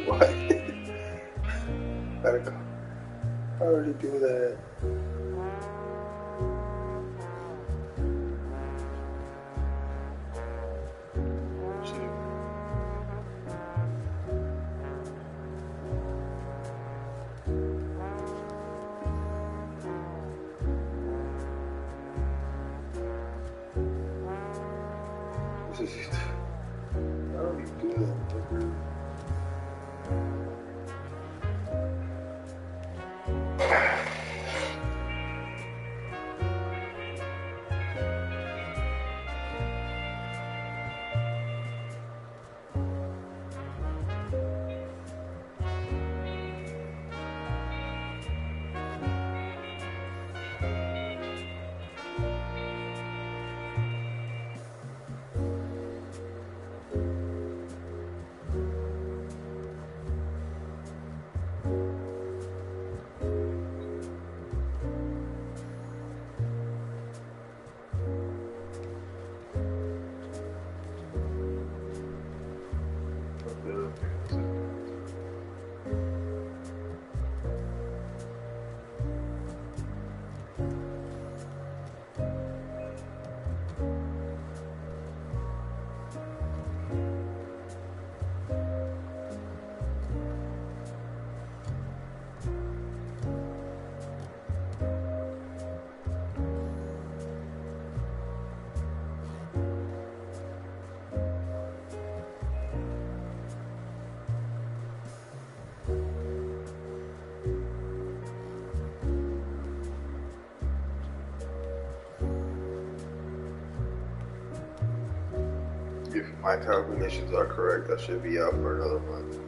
What? Gotta go. I already do that. This is already good. If my calculations are correct, I should be out for another month.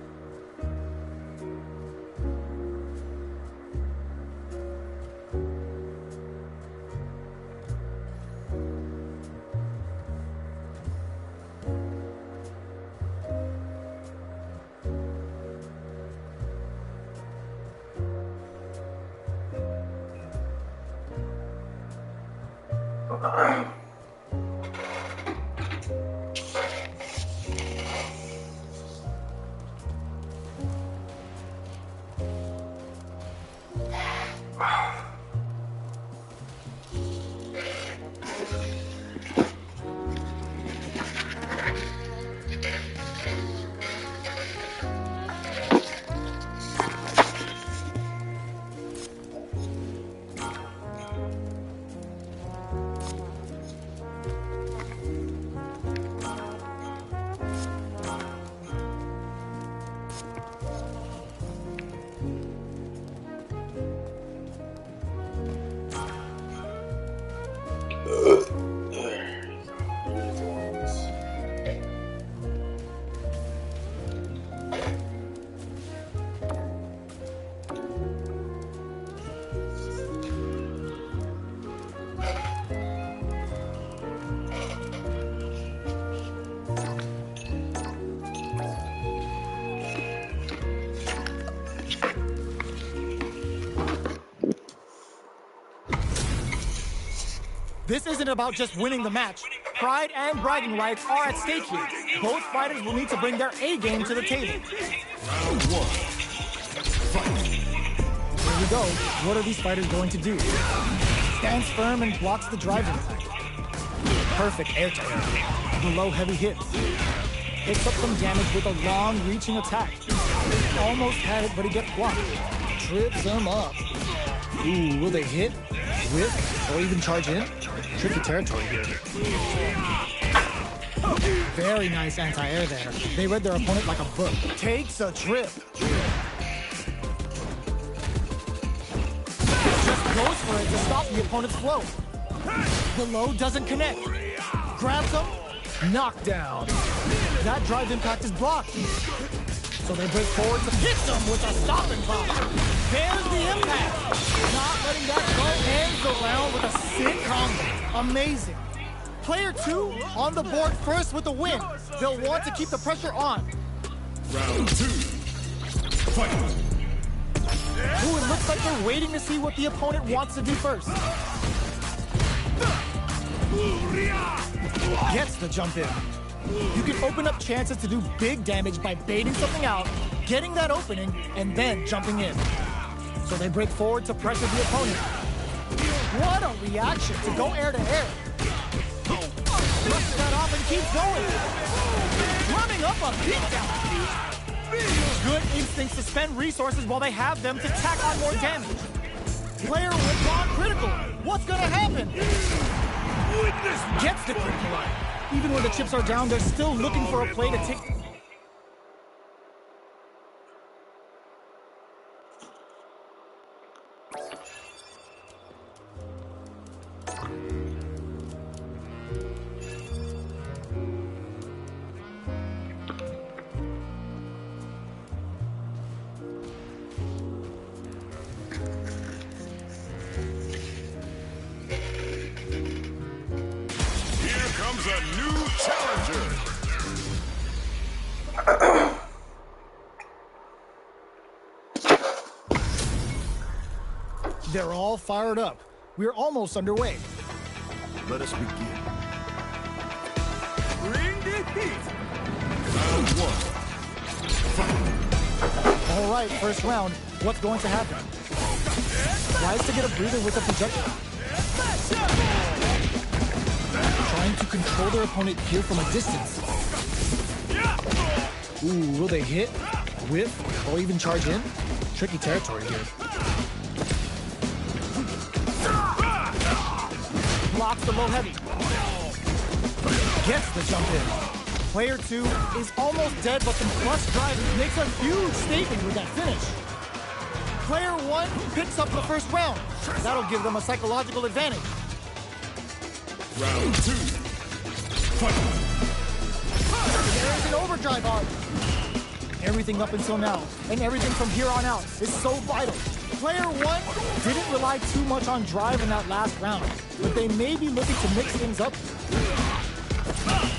This isn't about just winning the match. Pride and bragging rights are at stake here. Both fighters will need to bring their A game to the table. Round one. Fight. Here we go. What are these fighters going to do? Stands firm and blocks the driving attack. Perfect air-to-air. Below heavy hits. Picks up some damage with a long reaching attack. Almost had it, but he gets blocked. Trips him up. Ooh, will they hit, whip, or even charge in? Tricky territory here. Very nice anti-air there. They read their opponent like a book. Takes a trip. Just goes for it to stop the opponent's flow. The low doesn't connect. Grabs him. Knockdown. That drive impact is blocked. So they break forward to hit them with a stopping block. There's the impact. Not letting that go, ends the round with a sick combo. Amazing. Player 2 on the board first with the win. They'll want to keep the pressure on. Round 2. Fight. Ooh, it looks like they're waiting to see what the opponent wants to do first. Gets the jump in. You can open up chances to do big damage by baiting something out getting that opening, and then jumping in. So they break forward to pressure the opponent. What a reaction to go air to air. Brushes that off and keeps going. Running up a beatdown. Good instincts to spend resources while they have them to tack on more damage. Player will gone critical. What's gonna happen? Gets the critical line. Even when the chips are down, they're still looking for a play to take. A new challenger. They're all fired up. We're almost underway. Let us begin. Bring the heat. Round one. Fight. All right, first round. What's going to happen? Tries to get a breather with a projectile. Trying to control their opponent here from a distance. Ooh, will they hit, whiff, or even charge in? Tricky territory here. Blocks the low heavy. Gets the jump in. Player 2 is almost dead, but some flush drive makes a huge statement with that finish. Player 1 picks up the first round. That'll give them a psychological advantage. Round 2. Fight. There's an overdrive arc. Everything up until now, and everything from here on out, is so vital. Player 1 didn't rely too much on drive in that last round, but they may be looking to mix things up.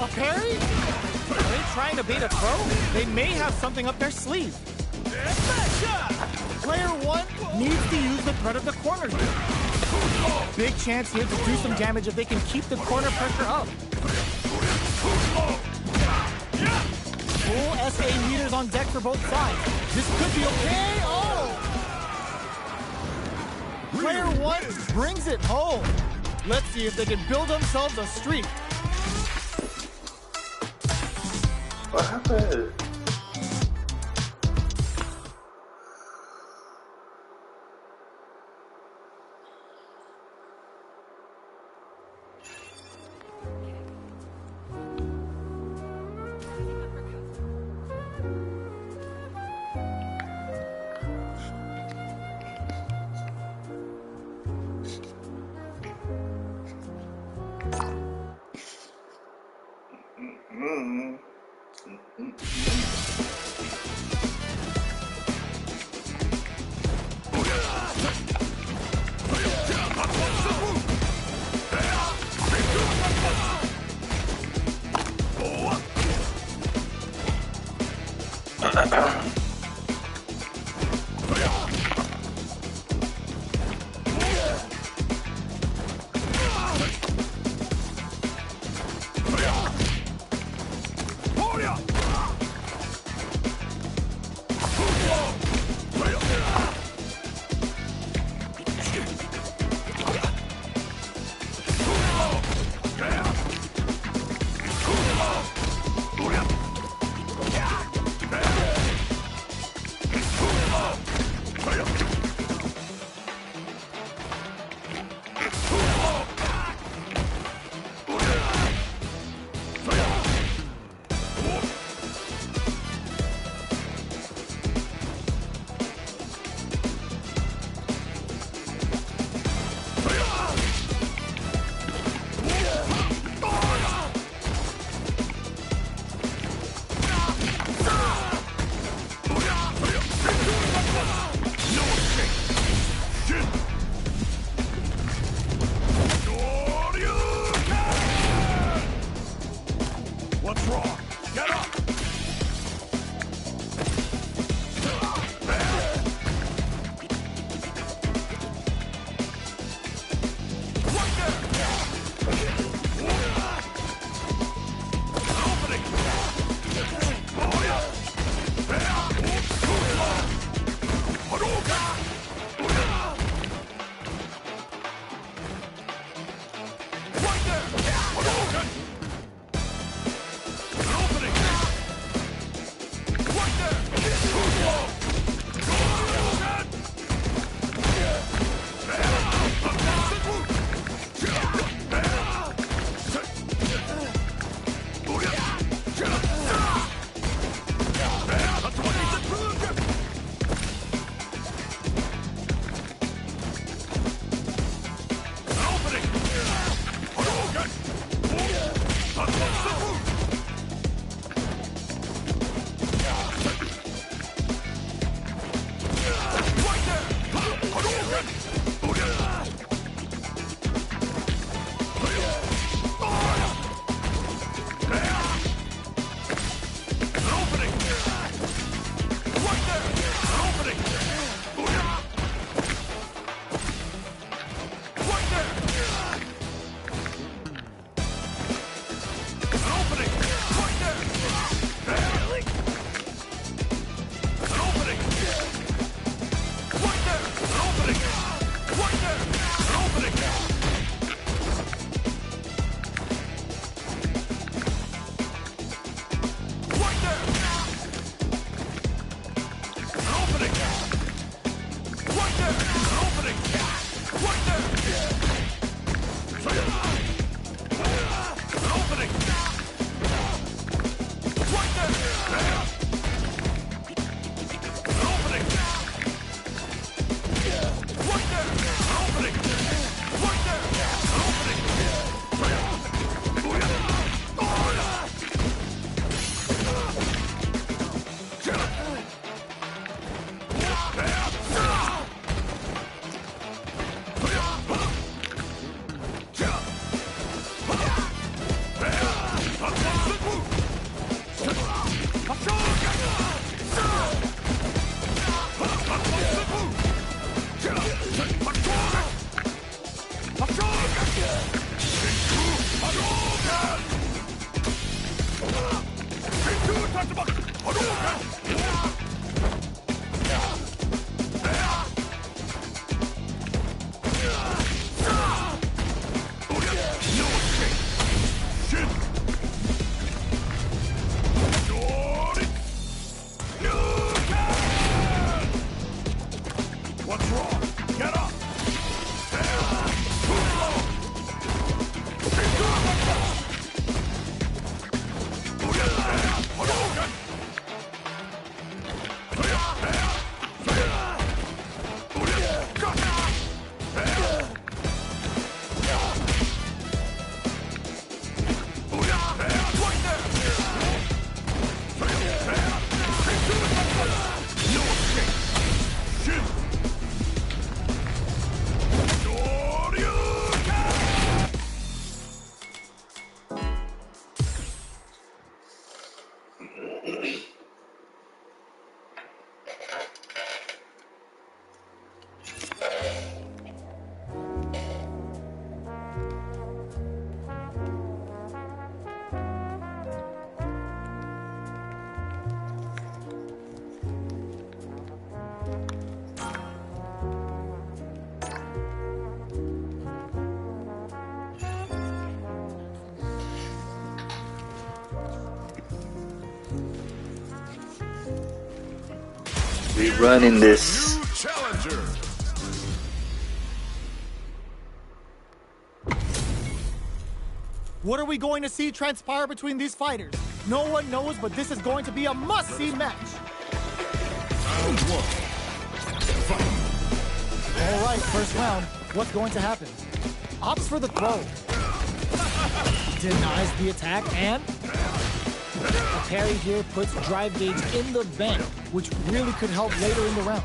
A parry? Are they trying to bait a throw? They may have something up their sleeve. Player 1 needs to use the threat of the corner here. Big chance here to do some damage if they can keep the corner pressure up. Full SA meters on deck for both sides. This could be okay. Oh! Player 1 brings it home. Let's see if they can build themselves a streak. What happened? What's wrong? Get up! We run in this. New challenger. What are we going to see transpire between these fighters? No one knows, but this is going to be a must-see match. Round one. Fight. All right, first round. What's going to happen? Opts for the throw. Denies the attack, and a parry here puts drive gauge in the bank, which really could help later in the round.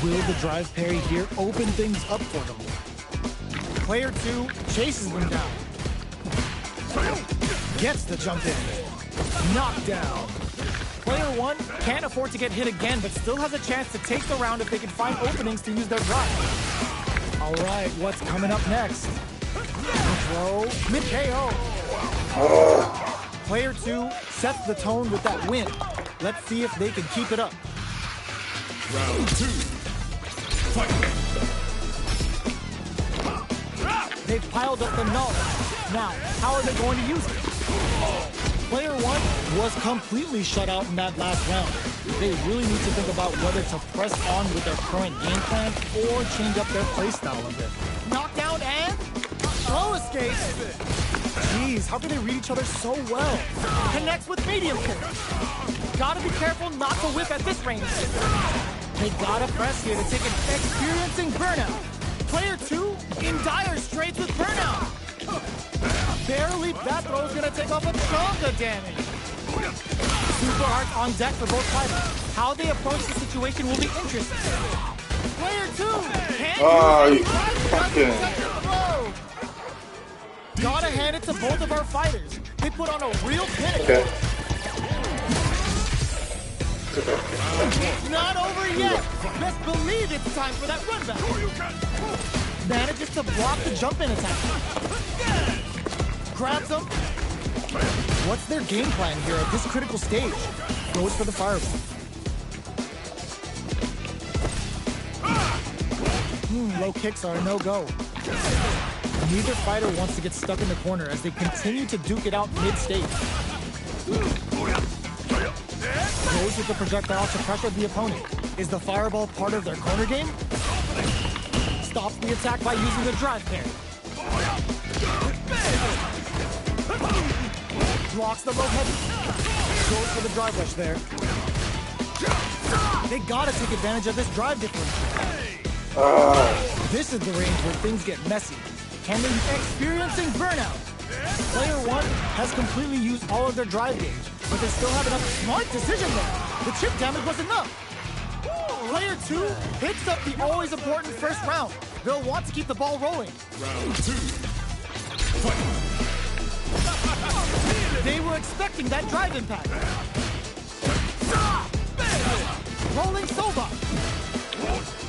Will the drive parry here open things up for them? Player 2 chases them down. Gets the jump in. Knockdown. Player 1 can't afford to get hit again, but still has a chance to take the round if they can find openings to use their drive. All right, what's coming up next? Throw, mid KO. Player 2 sets the tone with that win. Let's see if they can keep it up. Round 2. Fight. They've piled up the knowledge. Now, how are they going to use it? Player 1 was completely shut out in that last round. They really need to think about whether to press on with their current game plan or change up their playstyle a bit. Knockdown and slow escape. Jeez, how can they read each other so well? Connects with medium kick. Gotta be careful not to whip at this range. They gotta press here to take an experiencing burnout. Player 2 in dire straits with burnout. Barely, that throw's gonna take off a chunk of damage. Super hearts on deck for both fighters. How they approach the situation will be interesting. Player 2 can't use throw. Gotta hand it to both of our fighters. They put on a real clinic. Okay. It's not over yet. Best believe it's time for that run back. Manages to block the jump-in attack. Grabs him. What's their game plan here at this critical stage? Goes for the fireball. Low kicks are a no-go. Neither fighter wants to get stuck in the corner as they continue to duke it out mid-stage. Goes with the projectile to pressure the opponent. Is the fireball part of their corner game? Stops the attack by using the drive parry. Blocks the low heavy. Goes for the drive rush there. They gotta take advantage of this drive differential. This is the range where things get messy. Can they be experiencing burnout? Player 1 has completely used all of their drive gauge, but they still have enough smart decision there. The chip damage was enough. Player 2 picks up the always important first round. They'll want to keep the ball rolling. Round 2. Fight. They were expecting that drive impact. Rolling Soba.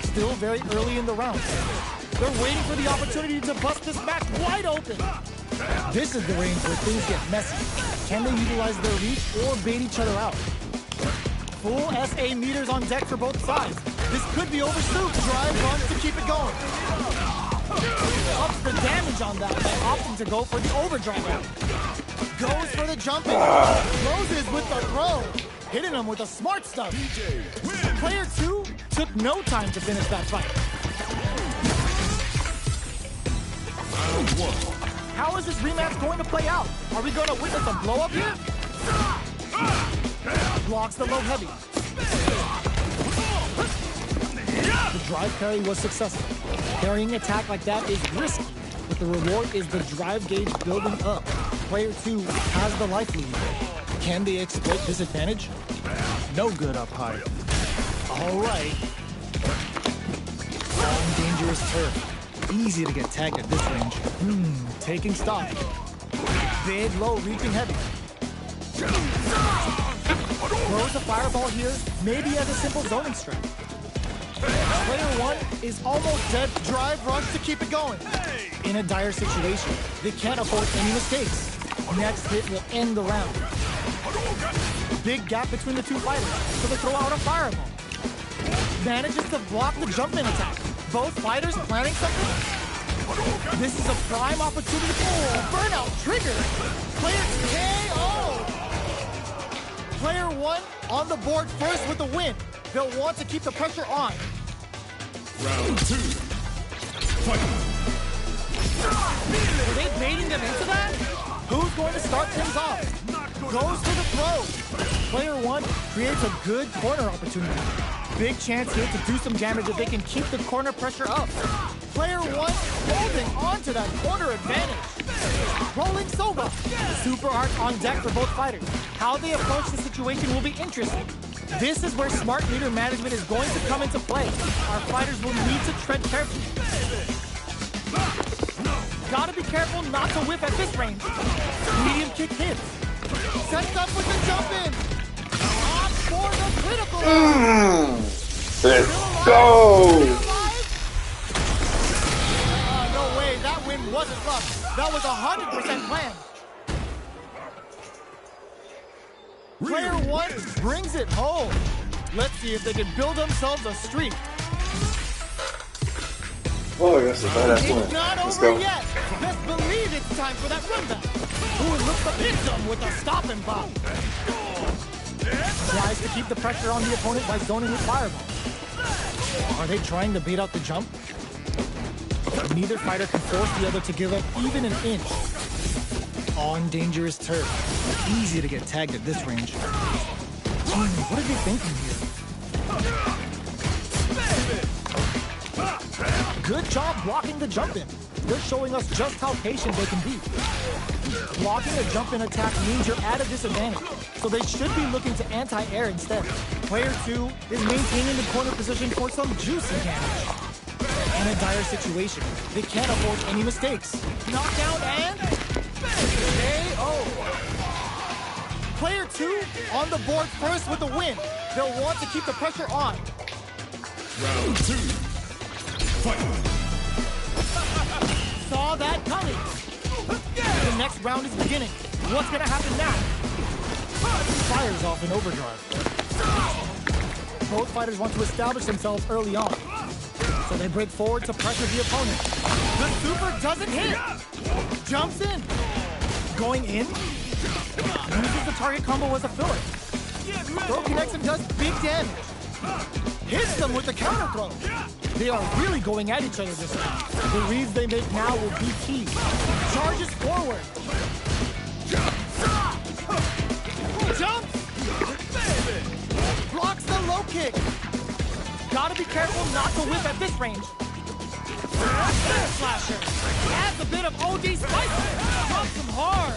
Still very early in the round. They're waiting for the opportunity to bust this match wide open. This is the range where things get messy. Can they utilize their reach or bait each other out? Full SA meters on deck for both sides. This could be over soon. Drive runs to keep it going. Ups the damage on that by opting to go for the overdrive route. Goes for the jumping. Closes with the throw. Hitting him with the smart stuff. Player 2 took no time to finish that fight. How is this rematch going to play out? Are we going to witness a blow up here? Blocks the low heavy. The drive carry was successful. Carrying attack like that is risky, but the reward is the drive gauge building up. Player 2 has the life lead. Can they exploit this advantage? No good up high. All right. On dangerous turf. Easy to get tagged at this range. Taking stock. Big, low, reaching heavy. Throws a fireball here, maybe as a simple zoning strat. Player 1 is almost dead. Drive rush to keep it going. In a dire situation, they can't afford any mistakes. Next hit will end the round. Big gap between the two fighters, so they throw out a fireball. Manages to block the jump-in attack. Both fighters planning something? This is a prime opportunity. Oh, burnout trigger. Player KO. Player 1 on the board first with the win. They'll want to keep the pressure on. Round 2. Fight. Are they baiting them into that? Who's going to start things off? Goes for the throw. Player 1 creates a good corner opportunity. Big chance here to do some damage if they can keep the corner pressure up. Player 1 holding on to that corner advantage. Rolling Soba. Super arc on deck for both fighters. How they approach the situation will be interesting. This is where smart meter management is going to come into play. Our fighters will need to tread carefully. Gotta be careful not to whip at this range. Medium kick hits. Sets up with the jump in. On for the critical. Let's go! No way, that win wasn't luck. That was 100% planned. Player 1 brings it home. Let's see if they can build themselves a streak. Oh, that's a badass win. It's not Let's over go. yet. Best believe it's time for that run back. Who looks to hit them with a stopping bomb. Tries to keep the pressure on the opponent by zoning with fireball. Are they trying to bait out the jump? Neither fighter can force the other to give up even an inch. On dangerous turf. Easy to get tagged at this range. What are they thinking here? Good job blocking the jump in. They're showing us just how patient they can be. Blocking a jump in attack means you're at a disadvantage, so they should be looking to anti-air instead. Player 2 is maintaining the corner position for some juicy damage. In a dire situation, they can't afford any mistakes. Knockdown and KO. Player 2 on the board first with the win. They'll want to keep the pressure on. Round 2. Fight. Saw that coming. The next round is beginning. What's gonna happen now? Fires off an overdrive. Both fighters want to establish themselves early on, so they break forward to pressure the opponent. The super doesn't hit. Jumps in. Going in. Uses the target combo as a filler. Throw connects and does big damage. Hits them with the counter throw. They are really going at each other this round. The reads they make now will be key. Charges forward. Jumps. Blocks the low kick. Gotta be careful not to whip at this range. Slasher. Adds a bit of OD spice. Jumps him hard.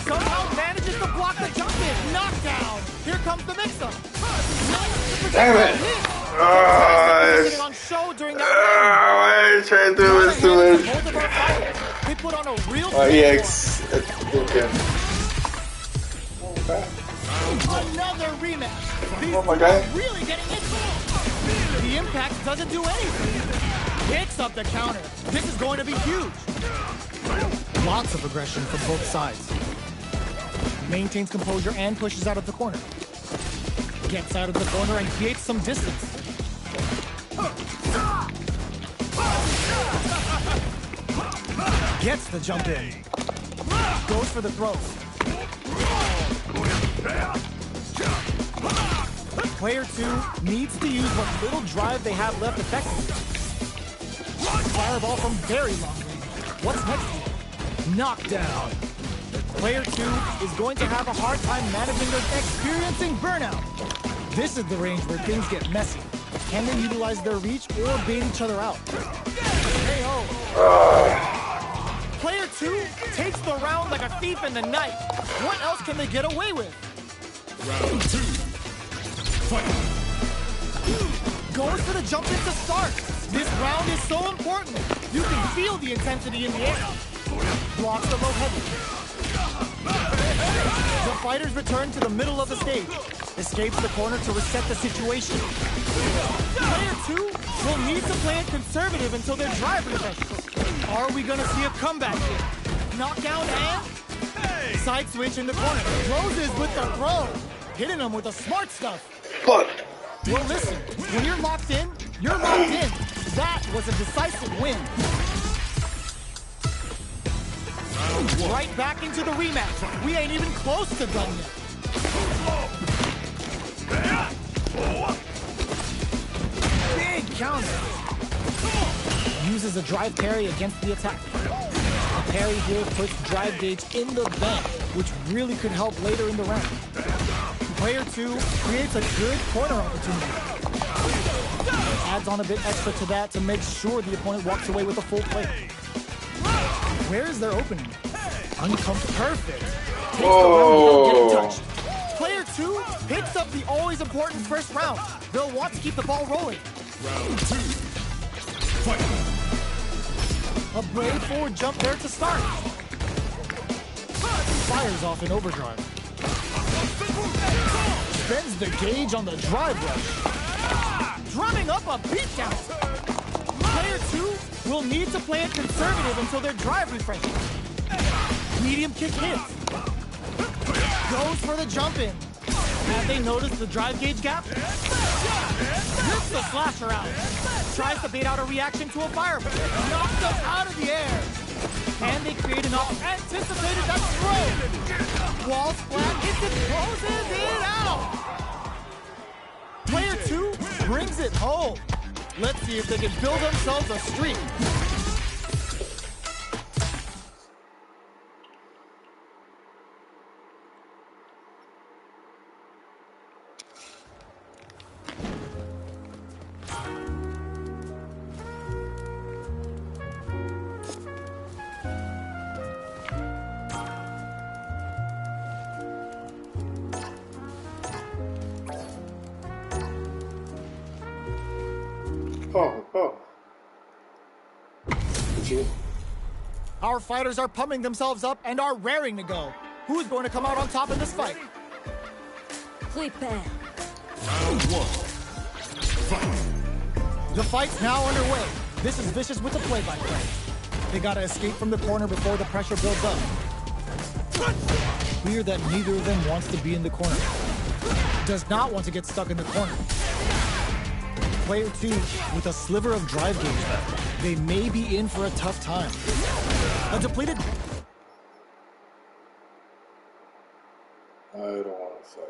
Somehow manages to block the jump in. Knockdown. Here comes the mix-up. Damn it! On show during that I ain't trying to do this too much. they put on a real EX. Okay. another rematch. These Oh my God. are really getting into it. The impact doesn't do anything. Picks up the counter. This is going to be huge. Lots of aggression from both sides. maintains composure and pushes out of the corner. Gets out of the corner and creates some distance. Gets the jump in. Goes for the throw. Player 2 needs to use what little drive they have left effectively. Fireball from very long range. What's next here? Knockdown. Player 2 is going to have a hard time managing their experiencing burnout. This is the range where things get messy. Can they utilize their reach or bait each other out? KO. Player 2 takes the round like a thief in the night. What else can they get away with? Round 2. Fight. Goes for the jump in to start. This round is so important. You can feel the intensity in the air. Blocks the low heavy. The fighters return to the middle of the stage. Escapes the corner to reset the situation. Player 2 will need to play it conservative until their drive refreshes. Are we gonna see a comeback here? Knockdown and side switch in the corner. Closes with the throw. Hitting them with the smart stuff. Fuck. Well, listen, when you're locked in, you're locked in. That was a decisive win. Right back into the rematch. We ain't even close to done yet. Big counter. Uses a drive parry against the attack. The parry here puts drive gauge in the bank, which really could help later in the round. Player 2 creates a good corner opportunity. Adds on a bit extra to that to make sure the opponent walks away with a full plate. Where is their opening? Uncomfortable. Perfect. Takes the round without getting touched. Player 2 picks up the always important first round. They'll want to keep the ball rolling. Round 2. Fight. A brave forward jump there to start. Fires off in overdrive. Spends the gauge on the drive rush. Drumming up a beatdown. Player 2 will need to play it conservative until their drive refreshes. Medium kick hits. Goes for the jump in. Have they noticed the drive gauge gap? Rips the slasher out. Tries to bait out a reaction to a fireball. Knocks them out of the air. And they create an anticipated that throw. Wall splat. It just closes it out. Player 2 brings it home. Let's see if they can build themselves a streak. Our fighters are pumping themselves up and are raring to go. Who's going to come out on top in this fight? Round 1. Fight. The fight's now underway. This is Vicious with the play-by-play. They gotta escape from the corner before the pressure builds up. Clear that neither of them wants to be in the corner. Does not want to get stuck in the corner. Player 2 with a sliver of drive gauge left. They may be in for a tough time. A depleted... I don't want to fight.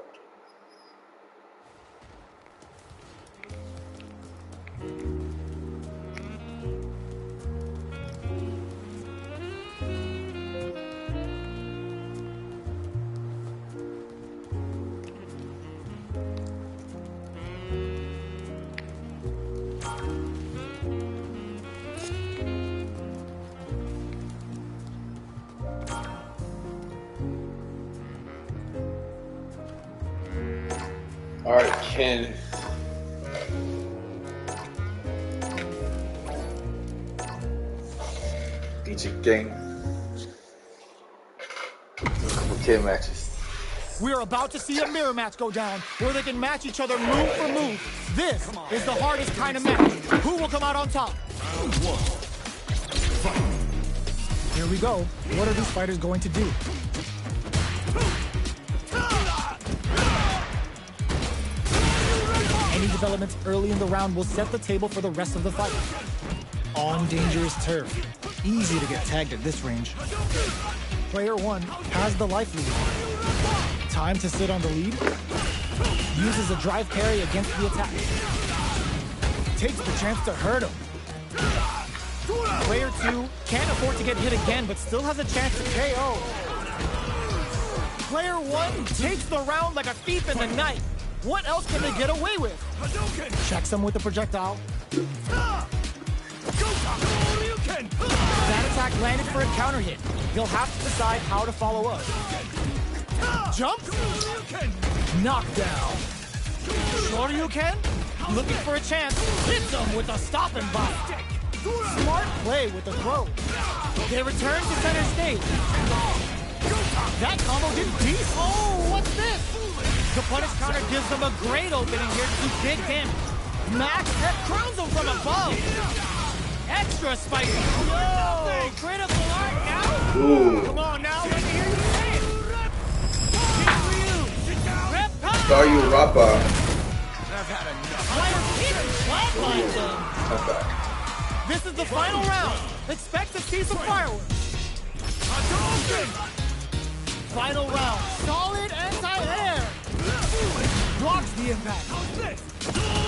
All right, Ken. DJ Gang. A couple Ken matches. We're about to see a mirror match go down, where they can match each other move for move. This is the hardest kind of match. Who will come out on top? Round 1. Fight. Here we go. What are these fighters going to do? elements early in the round will set the table for the rest of the fight. On dangerous turf. Easy to get tagged at this range. Player 1 has the life lead. Time to sit on the lead. Uses a drive carry against the attack. Takes the chance to hurt him. Player 2 can't afford to get hit again, but still has a chance to KO. Player 1 takes the round like a thief in the night. What else can they get away with? Checks him with a projectile. That attack landed for a counter hit. He'll have to decide how to follow up. Jump. Knockdown. Shoryuken. Looking for a chance. Hits him with a stop and bite. Smart play with the throw. They return to center stage. That combo did deep. Oh, what's this? The punish counter gives them a great opening here to do big damage. Max Head crowns him from above. Extra spicy. Yo, critical art now. Ooh. Come on now, let me hear you say it. Star you Rappa. This is the final round. Expect to see some fireworks. Final round. Solid anti-air. Blocks the impact.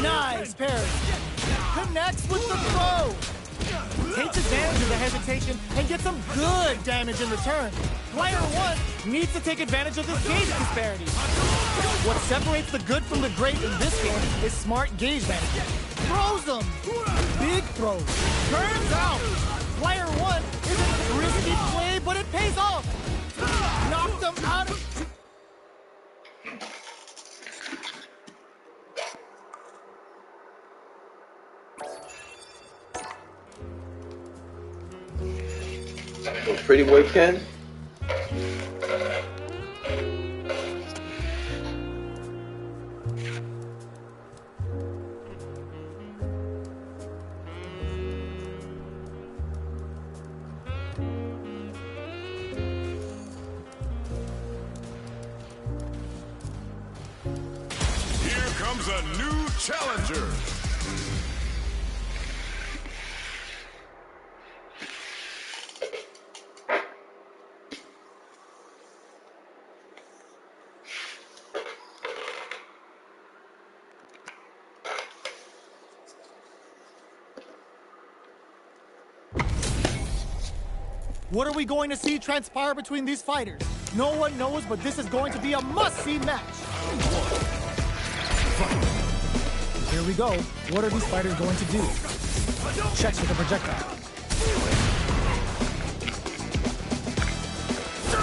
Nice parry. Connects with the throw. Takes advantage of the hesitation and gets some good damage in return. Player 1 needs to take advantage of this gauge disparity. What separates the good from the great in this game is smart gauge management. Throws them. Big throws. Turns out. Player 1 is a risky play, but it pays off. Knocked them out of... Oh, pretty boy Ken. Here comes a new challenger. What are we going to see transpire between these fighters? No one knows, but this is going to be a must-see match. Here we go. What are these fighters going to do? Checks with the projectile.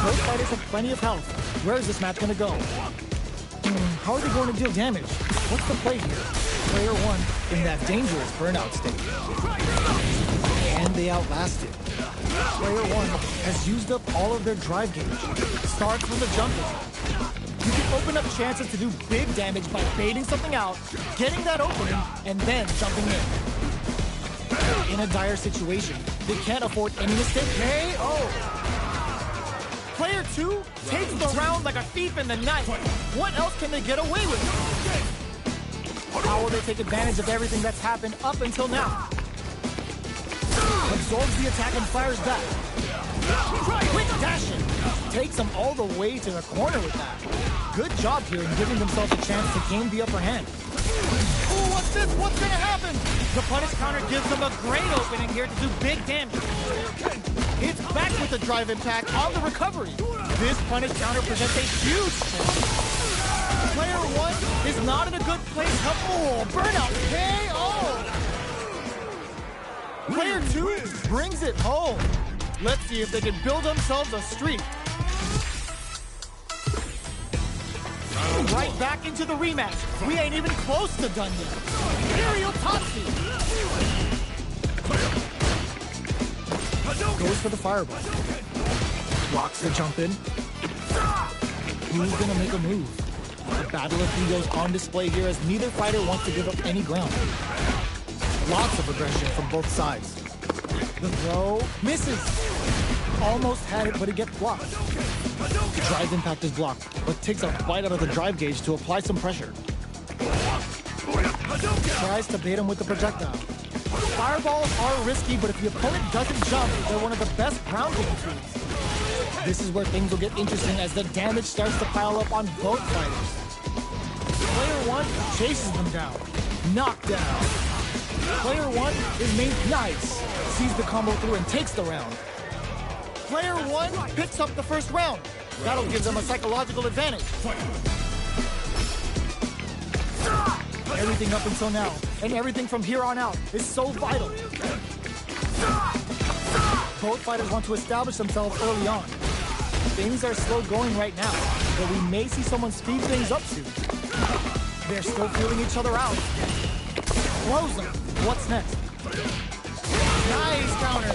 Both fighters have plenty of health. Where is this match going to go? How are they going to deal damage? What's the play here? Player 1 in that dangerous burnout state. And they outlasted. Player 1 has used up all of their drive gauge. Starts from the jump attack. You can open up chances to do big damage by baiting something out, getting that opening, and then jumping in. In a dire situation, they can't afford any mistake. KO! Player 2 takes the round like a thief in the night. What else can they get away with? How will they take advantage of everything that's happened up until now? Absorbs the attack and fires back. Quick dashing. Takes them all the way to the corner with that. Good job here in giving themselves a chance to gain the upper hand. Ooh, what's this? What's gonna happen? The punish counter gives them a great opening here to do big damage. It's back with the drive impact on the recovery. This punish counter presents a huge chance. Player 1 is not in a good place. Oh, burnout KO! Player 2 brings it home. Let's see if they can build themselves a streak. Right back into the rematch. We ain't even close to done yet. Imperial Tatsu. Goes for the fireball. Blocks the jump in. Who's gonna make a move? The battle of egos on display here as neither fighter wants to give up any ground. Lots of aggression from both sides. The throw misses. Almost had it, but it gets blocked. Drive impact is blocked, but takes a bite out of the drive gauge to apply some pressure. tries to bait him with the projectile. Fireballs are risky, but if the opponent doesn't jump, they're one of the best ground game tools. This is where things will get interesting as the damage starts to pile up on both fighters. Player 1 chases them down. Knockdown. Player 1 is made nice. Sees the combo through and takes the round. Player 1 picks up the first round. That'll give them a psychological advantage. Everything up until now, and everything from here on out, is so vital. Both fighters want to establish themselves early on. Things are slow going right now, but we may see someone speed things up soon. They're still feeling each other out. Close them. What's next? Nice counter.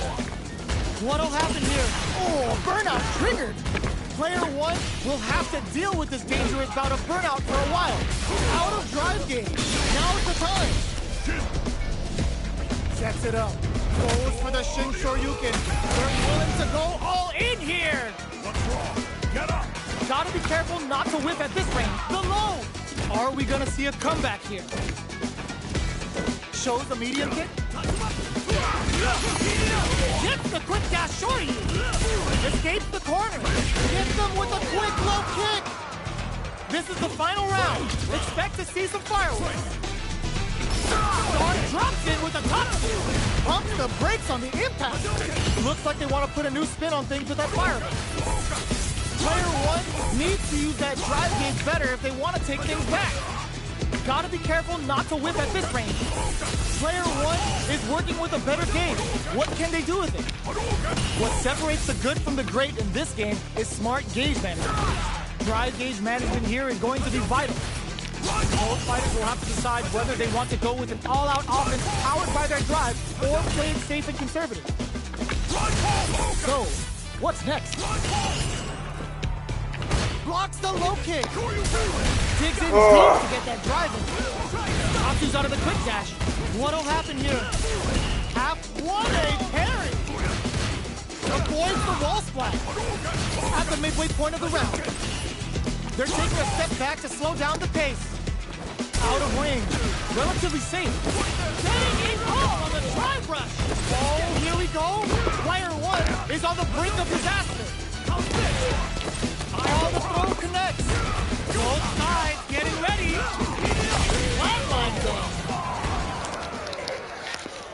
What'll happen here? Oh, burnout triggered. Player 1 will have to deal with this dangerous bout of burnout for a while. Out of drive game. Now's the time. Sets it up. Goes for the Shin Shoryuken. They're willing to go all in here. What's wrong? Get up! Gotta be careful not to whip at this range. The low. Are we gonna see a comeback here? Shows the medium kick. Gets the quick dash shorty. Escapes the corner. Hits them with a quick low kick. This is the final round. Expect to see some fireworks. Star drops in with a top. Pumps the brakes on the impact. Looks like they want to put a new spin on things with that fireball. Player 1 needs to use that drive gauge better if they want to take things back. Gotta be careful not to whip at this range. Player 1 is working with a better game. What can they do with it? What separates the good from the great in this game is smart gauge management. Drive gauge management here is going to be vital. Both fighters will have to decide whether they want to go with an all-out offense powered by their drive or play it safe and conservative. So, what's next? Blocks the low kick. Digs in deep to get that drive in. Atsu's out of the quick dash. What'll happen here? Half 1A parry. Avoids the wall splash. At the midway point of the round. They're taking a step back to slow down the pace. Out of range. Relatively safe. Getting in all on the drive rush. Oh, here we go. Player 1 is on the brink of disaster. All the throw connects. Both sides getting ready. Flatline zone.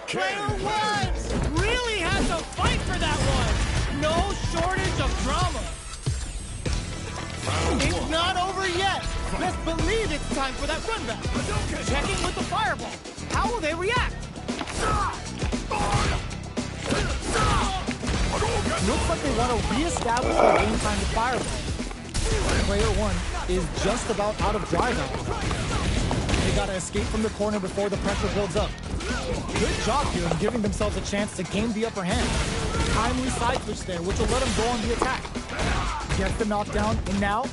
Player 1 really has to fight for that one. No shortage of drama. It's not over yet. Let's believe it's time for that run back. Checking with the fireball. How will they react? Looks like they want to reestablish their game time with fireball. Player 1 is just about out of drive alcohol. They gotta escape from the corner before the pressure builds up. Good job here in giving themselves a chance to gain the upper hand. Timely side switch there, which will let them go on the attack. Gets the knockdown, and now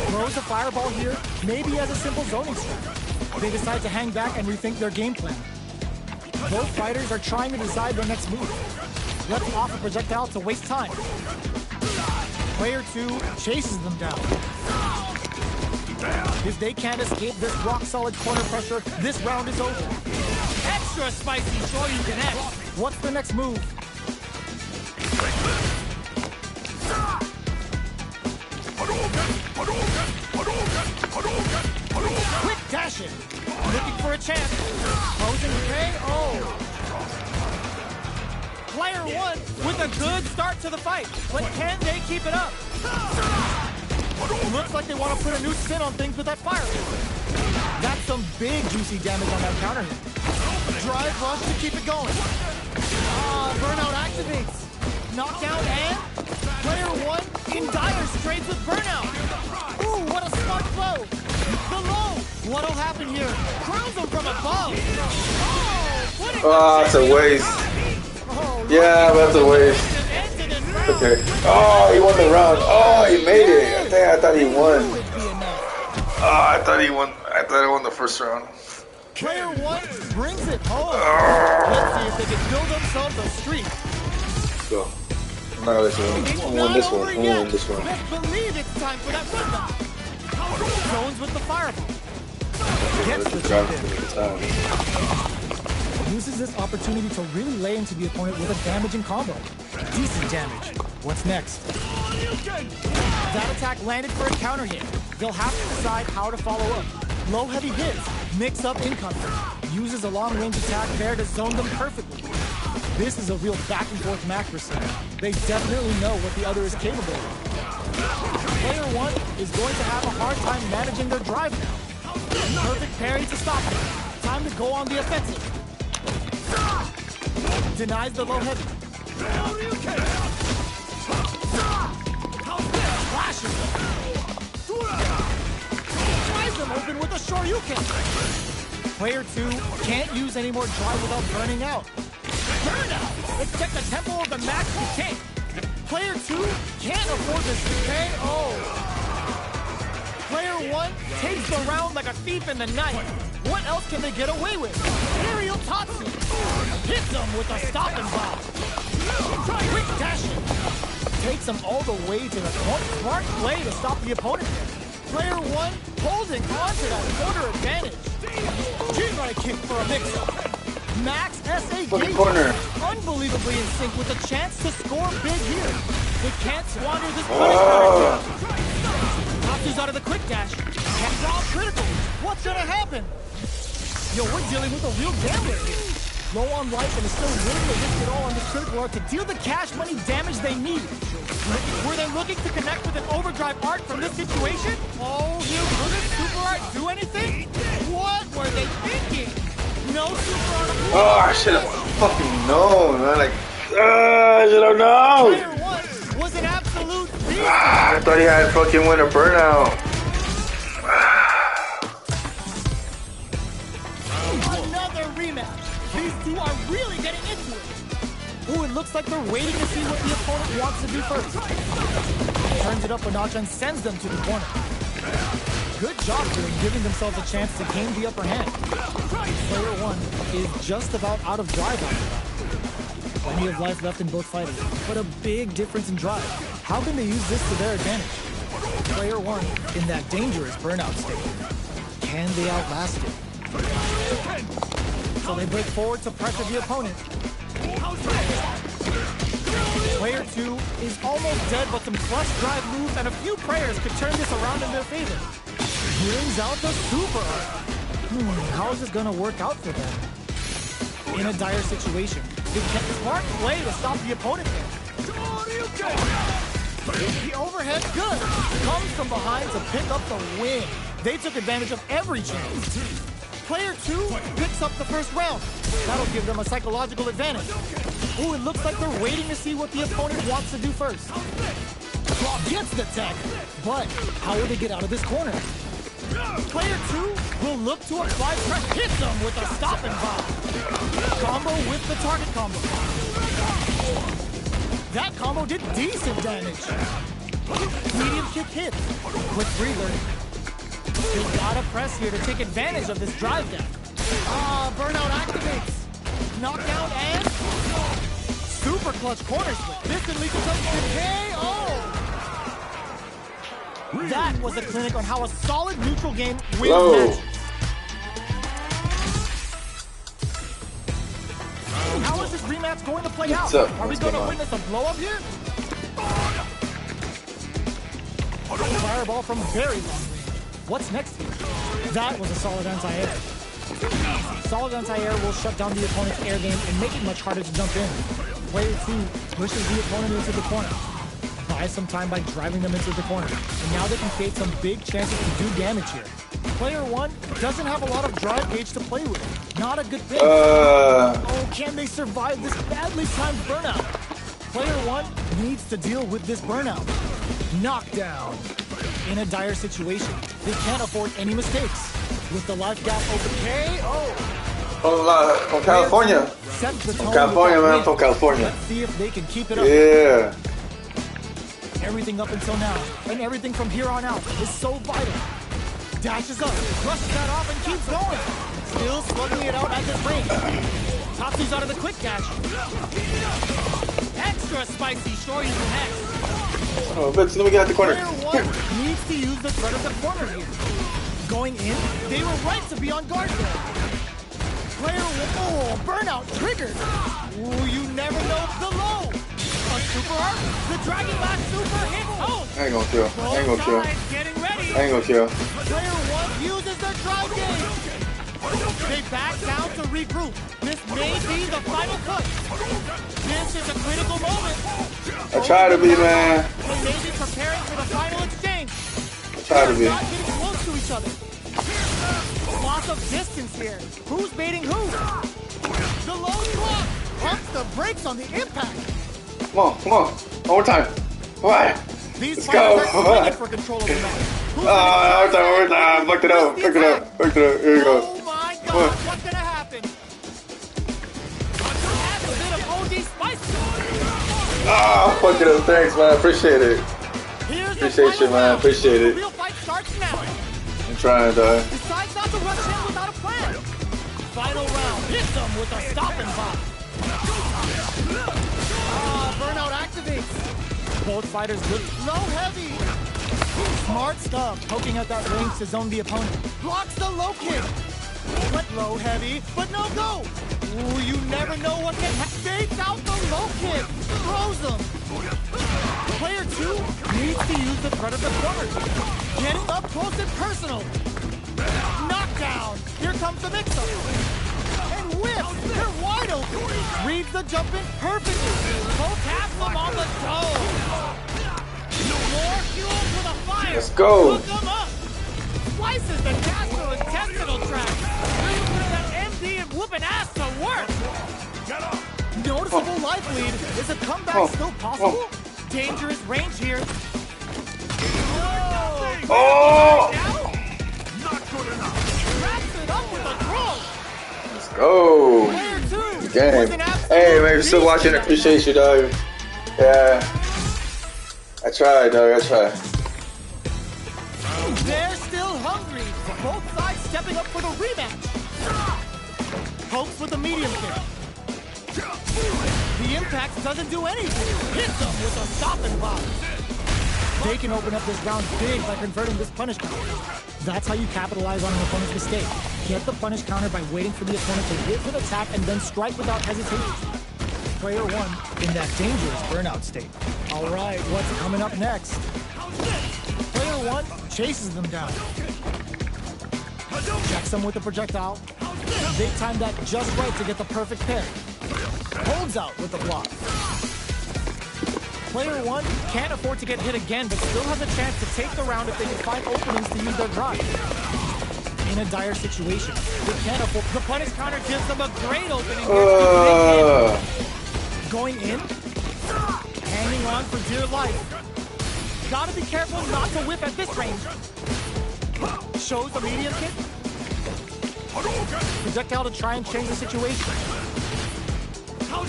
throws a fireball here, maybe as a simple zoning strat. They decide to hang back and rethink their game plan. Both fighters are trying to decide their next move. Let's off a projectile to waste time. Player 2 chases them down. If they can't escape this rock-solid corner pressure, this round is over. Extra spicy Shoryuken connect. What's the next move? Quick dash in. Looking for a chance. Closing K. Oh. Player 1 with a good start to the fight, but can they keep it up? Looks like they want to put a new spin on things with that fire. That's some big juicy damage on that counter hit. Drive rush to keep it going. Burnout activates. Knockdown and player 1 in dire straits with burnout. Ooh, what a smart flow. The low. What'll happen here? Crowns him from above. Oh, it's a waste. Yeah, that's a waste. Okay. Oh, he won the round. Oh, he made it. I thought he won. Oh, I thought he won. I thought he won the first round. Player 1 brings it home. Let's see if they can build themselves a streak. Go. I'm not gonna let you win. I'm gonna win this one. I'm gonna win this one. Let's believe it's time for that run back. Jones with the fireball. gets the Grab jump him in. at the time. Uses this opportunity to really lay into the opponent with a damaging combo. Decent damage. What's next? That attack landed for a counter hit. They'll have to decide how to follow up. Low heavy hits, mix up incoming. Uses a long range attack there to zone them perfectly. This is a real back and forth match for Sam. They definitely know what the other is capable of. Player one is going to have a hard time managing their drive now. Perfect parry to stop it. Time to go on the offensive. Denies the low heavy. Flashes them. Tries them open with a Shoryuken. Player two can't use any more drive without burning out. Burnout! Let's check the tempo of the match we take. Player two can't afford this KO. Player one takes the round like a thief in the night. What else can they get away with? Aerial Tatsu hits them with a stop and bomb. Quick dashing takes them all the way to the corner. Smart play to stop the opponent. Player one holding on to that corner advantage. Jinrai kick for a mix-up. Max S.A. Gage unbelievably in sync with a chance to score big here. They can't squander this punishment. Tatsu's out of the quick dash. Can't draw critical. What's gonna happen? Yo, we're dealing with a real gambler here. Low on life and is still willing to risk it all on this critical art to deal the cash money damage they need. Were they looking to connect with an overdrive art from this situation? Oh, here, couldn't super art do anything? What were they thinking? No super art. Oh, I should have fucking known, man. Like, I should have known. Player one was an absolute beast. I thought he had fucking winner burnout. Another rematch. These two are really getting into it. Ooh, it looks like they're waiting to see what the opponent wants to do first. Turns it up a notch and sends them to the corner. Good job doing, giving themselves a chance to gain the upper hand. Player one is just about out of drive after that. Plenty of life left in both fighters, but a big difference in drive. How can they use this to their advantage? Player one in that dangerous burnout state. Can they outlast it? So they break forward to pressure the opponent. Player two is almost dead, but some clutch drive moves and a few prayers could turn this around in their favor. Brings out the super art. How is this gonna work out for them? In a dire situation, they get smart play to stop the opponent there. The overhead good comes from behind to pick up the win. They took advantage of every chance. Player two picks up the first round. That'll give them a psychological advantage. Ooh, it looks like they're waiting to see what the opponent wants to do first. Claw gets the tech, but how will they get out of this corner? Player two will look to apply pressure. Hits them with a stop and bomb. Combo with the target combo. That combo did decent damage. Medium kick hits. Quick breather. They gotta press here to take advantage of this drive deck. Burnout activates. Knockdown and super clutch corner split. This could lead to some KO. That was a clinic on how a solid neutral game wins matches. How is this rematch going to play out? Are we going to witness a blow up here? Fireball from very long range. What's next here? That was a solid anti-air. Solid anti-air will shut down the opponent's air game and make it much harder to jump in. Player two pushes the opponent into the corner. Buys some time by driving them into the corner. And now they can create some big chances to do damage here. Player one doesn't have a lot of drive gauge to play with. Not a good thing. Oh, can they survive this badly timed burnout? Player one needs to deal with this burnout. Knockdown. In a dire situation, they can't afford any mistakes. With the life gap open, KO. From California. From California, man. From California. Let's see if they can keep it up. Yeah. Everything up until now, and everything from here on out is so vital. Dashes up, brushes that off, and keeps going. Still slugging it out at this range. Tatsu's out of the quick dash. Extra spicy Shoryuken next. Oh, but let me get out the corner. Player one needs to use the threat of the corner here. Going in, they were right to be on guard there. Player, oh, burnout triggered. Ooh, you never know the low. A super art, the Dragon Blast super hit home. I ain't gonna kill. I ain't gonna kill. Getting ready. I ain't gonna kill. Player one uses their drive gauge. They back down to regroup. This may be the final push. This is a critical moment. I try to be, man. They may be preparing for the final exchange. I try to be. Not getting close to each other. Lots of distance here. Who's baiting who? The low block pumps the brakes on the impact. Come on, come on. One more time. Come on. These Let's go. fighters are fighting for control of the match. Who's Oh, one more time. Looked it up. Looked it up. Looked it up. Here we go. Oh my God! What's gonna happen? That's a bit of OD spice. Oh, fuck it up. Thanks, man. Appreciate it. Here's Appreciate you, man. Appreciate The it. real fight starts now. I'm trying, dog. Decides not to rush in without a plan. Final round. Hits him with a stop and pop. Burnout activates. Both fighters look low heavy. Smart stuff. Poking out that range to zone the opponent. Blocks the low kick. But low heavy, but no go. Ooh, you never know what can happen. Baits out the low kick. Throws him. Player two needs to use the threat of the corner. Getting up close and personal. Knockdown. Here comes the mix-up. And whips. They're wide open. Reads the jump in perfectly. Both have them on the toe. More fuel to the fire. Let's go. Hook them up. Slices the gastrointestinal tract. Really put that MD and whooping ass to work. Get up. Noticeable life lead. Is a comeback still possible? Dangerous range here. Oh! Not good enough. Wraps it up with a throw. Let's go. Player two. Game. Was an absolute Hey, man, if you're still watching, I beast. appreciate you, dog. Yeah. I tried, dog. I tried. They're still hungry. Both sides stepping up for the rematch. Pokes with a medium kick. The impact doesn't do anything. Hits them with a stop and pop. They can open up this round big by converting this punish counter. That's how you capitalize on an opponent's mistake. Get the punish counter by waiting for the opponent to hit with attack and then strike without hesitation. Player one in that dangerous burnout state. All right, what's coming up next? Player one chases them down. Checks them with a projectile. They time that just right to get the perfect pair. Holds out with the block. Player one can't afford to get hit again, but still has a chance to take the round if they can find openings to use their drive. In a dire situation, they can't afford. The punish counter gives them a great opening. Going in, hanging on for dear life. Gotta be careful not to whip at this range. Shows the medium kick. Projectile to try and change the situation.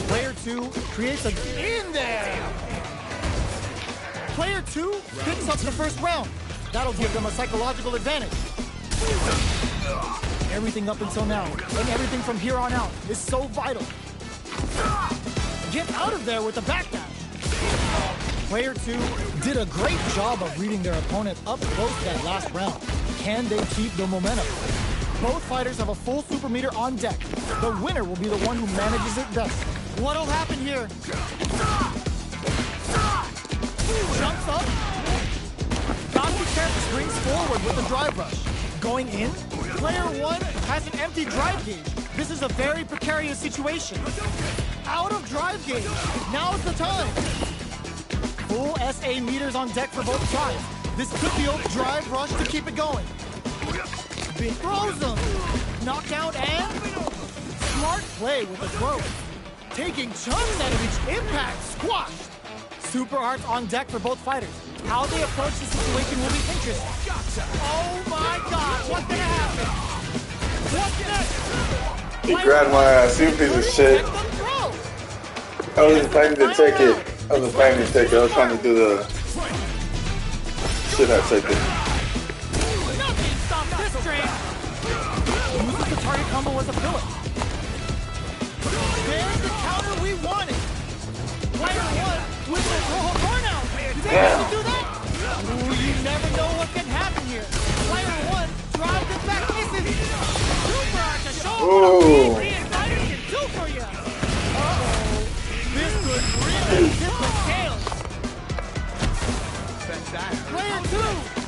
Player two creates a in there. Player two picks up the first round. That'll give them a psychological advantage. Everything up until now, and everything from here on out, is so vital. Get out of there with the backdash. Player two did a great job of reading their opponent up close that last round. Can they keep the momentum? Both fighters have a full super meter on deck. The winner will be the one who manages it best. What'll happen here? Jumps up. Dr. springs forward with the drive rush. Going in, player one has an empty drive gauge. This is a very precarious situation. Out of drive gauge. Now's the time. Full SA meters on deck for both sides. This could be a drive rush to keep it going. Big throws them. Knockout and smart play with the throw. Taking chunks out of each impact. Squashed. Super arts on deck for both fighters. How they approach the situation will be interesting. Oh my God, what's gonna happen? What's next? He grabbed my ass. You piece of shit. I wasn't planning to take it. I wasn't planning to take it. I was trying to do the shit I took it. Nothing stops this train. Uses the target combo as a pillar. There's the counter we wanted. Player one with the burnout. Did they actually do that? Ooh, you never know what can happen here. Player one tries Ooh. Reigniter can do for you. Uh-oh. This could really tip the scales. Player 2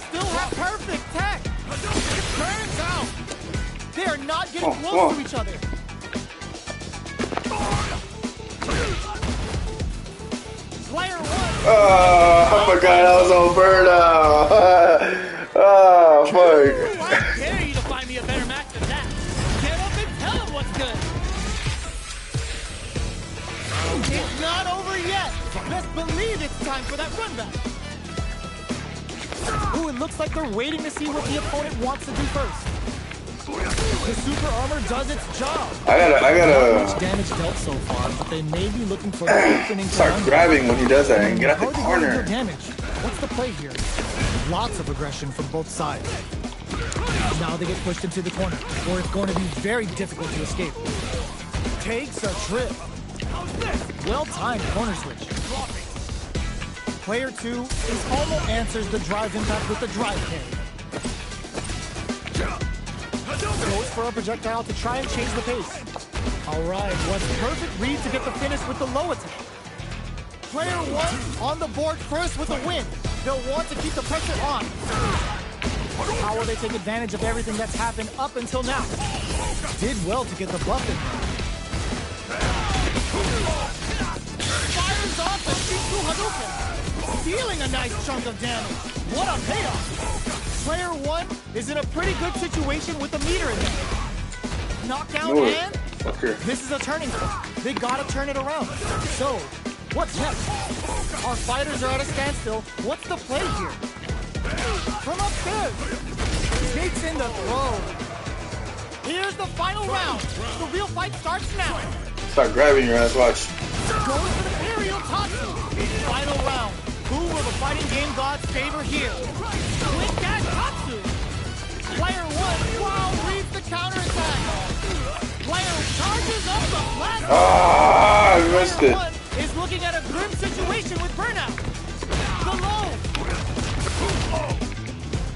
still have perfect tech. It turns out they are not getting close to each other. Player 1. Oh, I forgot I was on burnout. Oh, fuck. I dare you to find me a better match than that. Get up and tell him what's good. It's not over yet. Best believe it's time for that run back. Ooh, it looks like they're waiting to see what the opponent wants to do first. The super armor does its job. I Not much gotta damage dealt so far, but they may be looking for the opening to start run. grabbing when he does that and get out How the are they going to corner. deal damage? What's the play here? Lots of aggression from both sides. Now they get pushed into the corner, where it's going to be very difficult to escape. Takes a trip. Well-timed corner switch. Player 2 is almost answers the drive impact with the drive carry. Goes for a projectile to try and change the pace. Alright, was perfect read to get the finish with the low attack. Player 1 on the board first with a win. They'll want to keep the pressure on. How will they take advantage of everything that's happened up until now? Did well to get the buff in there. Fires off the Shinsu Hadouken, dealing a nice chunk of damage. What a payoff! Player 1 is in a pretty good situation with the meter in there. Knockdown Lord. and Okay. this is a turning point. They gotta turn it around. So, what's next? Our fighters are at a standstill. What's the play here? From upstairs. Sneaks in the throw. Here's the final round. The real fight starts now. Start grabbing your ass, watch. Goes for the aerial Tatsu. Final round. Who will the fighting game gods favor here? Quick dash Tatsu. Player 1, wow, reads the counterattack. Player charges up the platform. Ah, I missed Player it. 1 is looking at a grim situation with burnout. The low.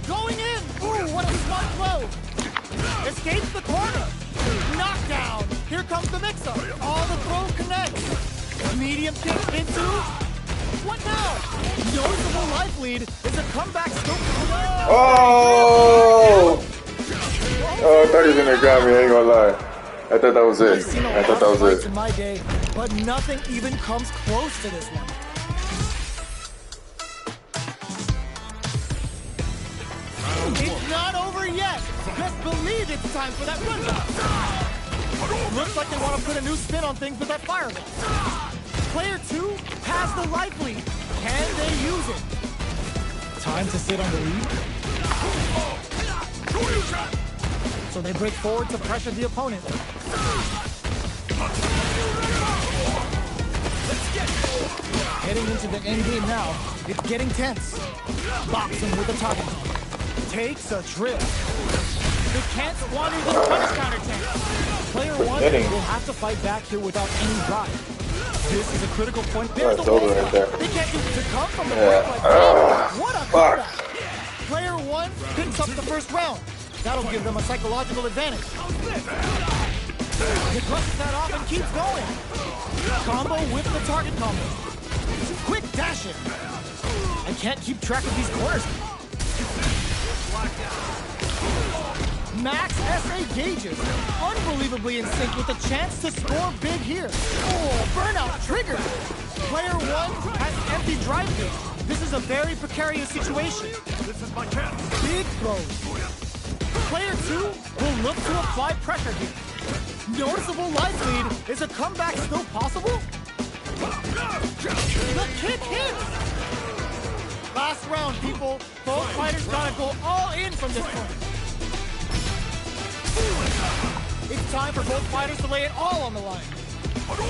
Going in. Ooh, what a smart throw. Escapes the corner. Knockdown. Here comes the mix-up. All the throws connect. Medium kick into. What now? Noticeable life lead is a comeback scope. Oh! Oh, I thought he was gonna grab me, I ain't gonna lie. I thought that was I've it. seen a I lot thought that of was fights it. in my day, but nothing even comes close to this one. It's not over yet. Best believe it's time for that run back. Looks like they want to put a new spin on things with that fireball. Player 2 has the life lead. Can they use it? Time to sit on the lead. So they break forward to pressure the opponent. Heading into the end game now, it's getting tense. Boxing with a target. Takes a trip. They can't squander this punish counter tank. Player 1 will have to fight back here without any drive. This is a critical point. There's the over wall. right there. They can't do to come from the break like that. What a comeback. Player 1 picks up the first round. That'll give them a psychological advantage. He brushes that off and keeps going. Combo with the target combo. Quick dash it. I can't keep track of these corners. Max SA gauges. Unbelievably in sync with a chance to score big here. Oh, burnout triggered. Player 1 has empty drive gauge. This is a very precarious situation. This is my chance. Big throws. Player 2 will look to apply pressure here. Noticeable life lead. Is a comeback still possible? The kick hits! Last round, people. Both fighters gotta go all in from this point. It's time for both fighters to lay it all on the line.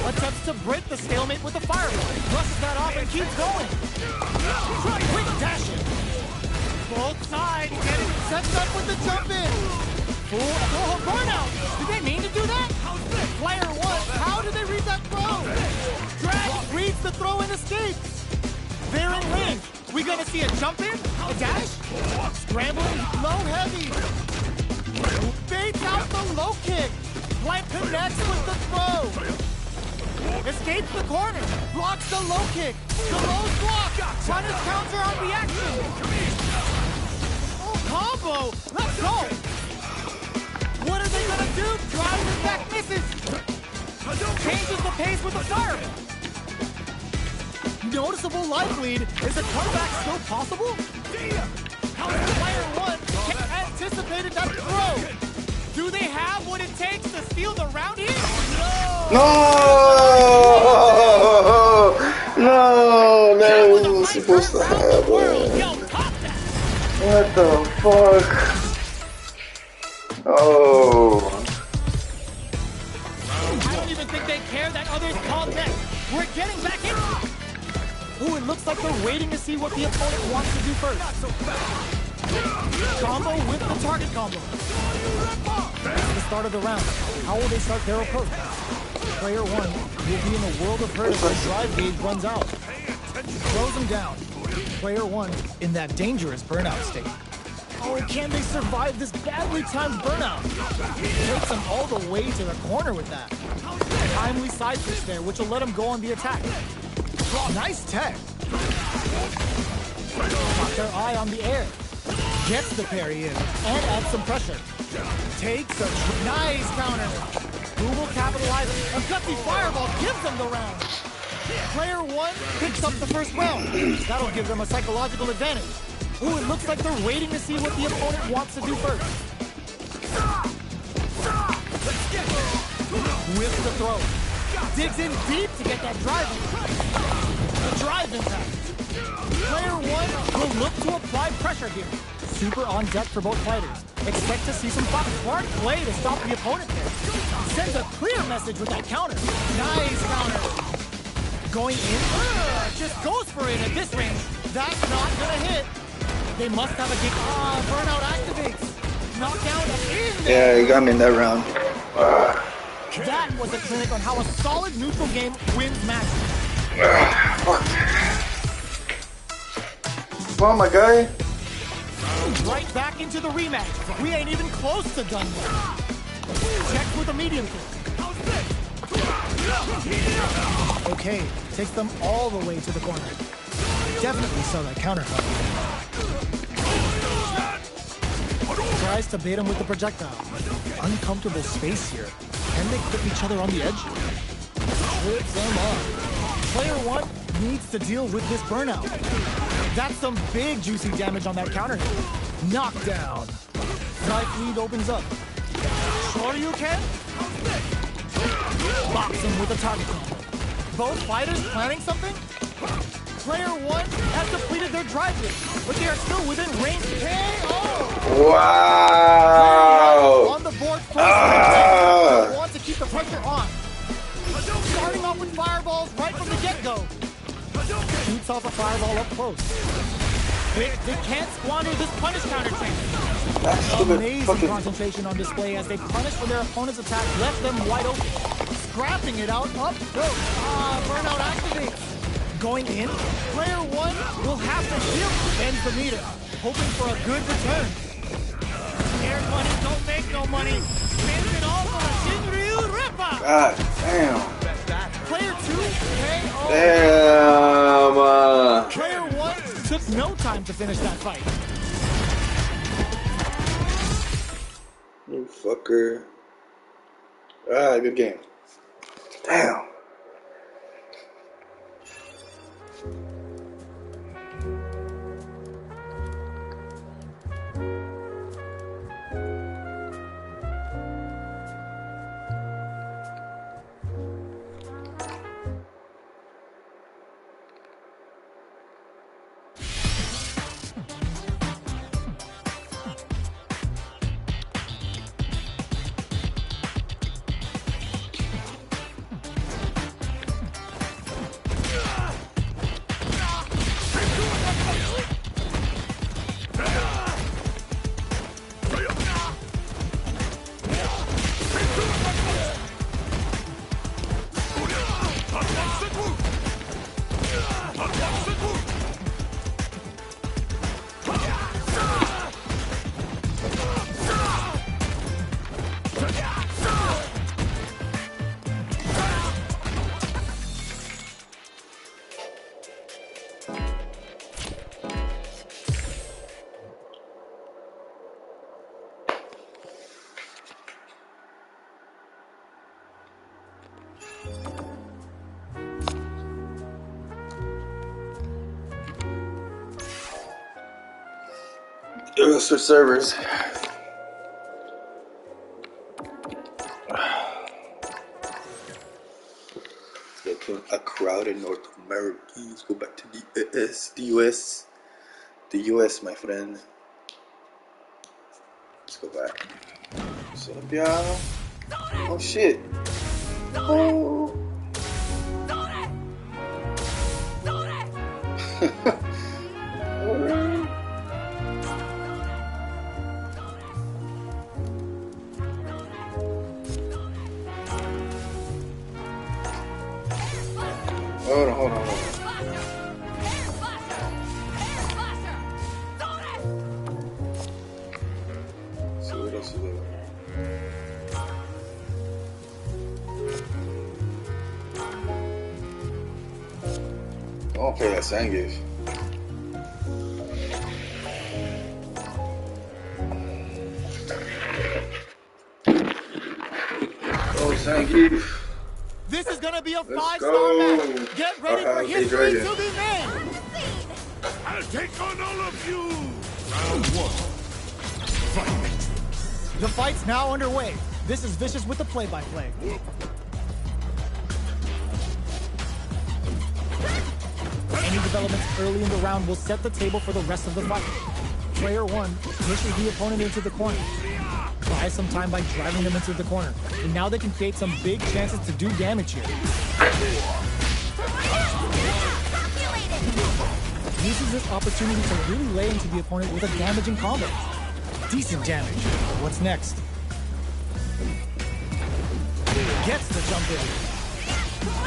Attempts to break the stalemate with the fireball. Brushes that off and keeps going. Quick dash it. Both sides getting sets up with the jump in. Oh, burnout. Did they mean to do that? Player 1, how did they read that throw? Drag reads the throw and escapes. They're in range. We gonna see a jump in? A dash? Scrambling low heavy. Baits out the low kick. Swipe connects with the throw. Escapes the corner. Blocks the low kick. The low block. Punish counter on reaction. Oh, combo. Let's go. What are they gonna do? Drive back misses. Changes the pace with the fire. Noticeable life lead. Is the comeback still possible? How is player one anticipated that throw? Do they have what it takes to steal the round here? No! No, that wasn't supposed to happen. What the fuck? Oh. I don't even think they care that others called next. We're getting back in. Ooh, it looks like they're waiting to see what the opponent wants to do first. Combo with the target combo. At the start of the round, how will they start their approach? Player one will be in a world of hurt as the drive gauge runs out. Throws him down. Player one in that dangerous burnout state. Oh, can they survive this badly timed burnout? Takes them all the way to the corner with that. Timely side switch there, which will let him go on the attack. Nice tech. Got their eye on the air. Gets the parry in and adds some pressure. Takes a nice counter. Who will capitalize? A gutsy fireball gives them the round. Player one picks up the first round. That'll give them a psychological advantage. Ooh, it looks like they're waiting to see what the opponent wants to do first. With the throw. Digs in deep to get that drive in. The drive impact. Player one will look to apply pressure here. Super on deck for both fighters. Expect to see some smart play to stop the opponent there. Sends a clear message with that counter. Nice counter. Going in. Just goes for it at this range. That's not gonna hit. They must have a kick. Burnout activates. Knockdown in there. Yeah, he got me in that round. That was a clinic on how a solid neutral game wins matches. Come on, my guy. Right back into the rematch. We ain't even close to done yet. Check with a medium kick. Okay, takes them all the way to the corner. Definitely saw that counter coming. Tries to bait him with the projectile. Uncomfortable space here. Can they clip each other on the edge? Trips them up. Player one needs to deal with this burnout. That's some big juicy damage on that counter hit. Knockdown. Life lead opens up. Sure you can? Box him with a target combo. Both fighters planning something? Player one has completed their drive hit, but they are still within range. KO! Wow! On the board first. Want to keep the pressure on. Starting off with fireballs right from the get-go. Shoots off a fireball up close. They can't squander this punish counter chance. Amazing concentration on display as they punish when their opponent's attack left them wide open. Scrapping it out up close. Burnout activates. Going in, player one will have to shield. Bends the meter, hoping for a good return. Air money don't make no money. Spins it all for a Shinryu Rippa. God damn. Player two, KO. Damn. Player one took no time to finish that fight. You fucker. Good game. Damn. Let's switch servers. Let's go to a crowded North America. Let's go back to the US. The US, my friend. Let's go back. What's up, y'all? Oh shit. Oh. Hold on. So what else is there? Don't play that Zangief. Oh, Zangief. This is gonna be a 5-star match. Get ready for history to be made. I'll take on all of you. Round 1. Fight. The fight's now underway. This is Vicious with the play-by-play. Any developments early in the round will set the table for the rest of the fight. Player 1 pushes the opponent into the corner. Buys some time by driving them into the corner. And now they can create some big chances to do damage here. Uses this opportunity to really lay into the opponent with a damaging combo. Decent damage. What's next? Gets the jump in.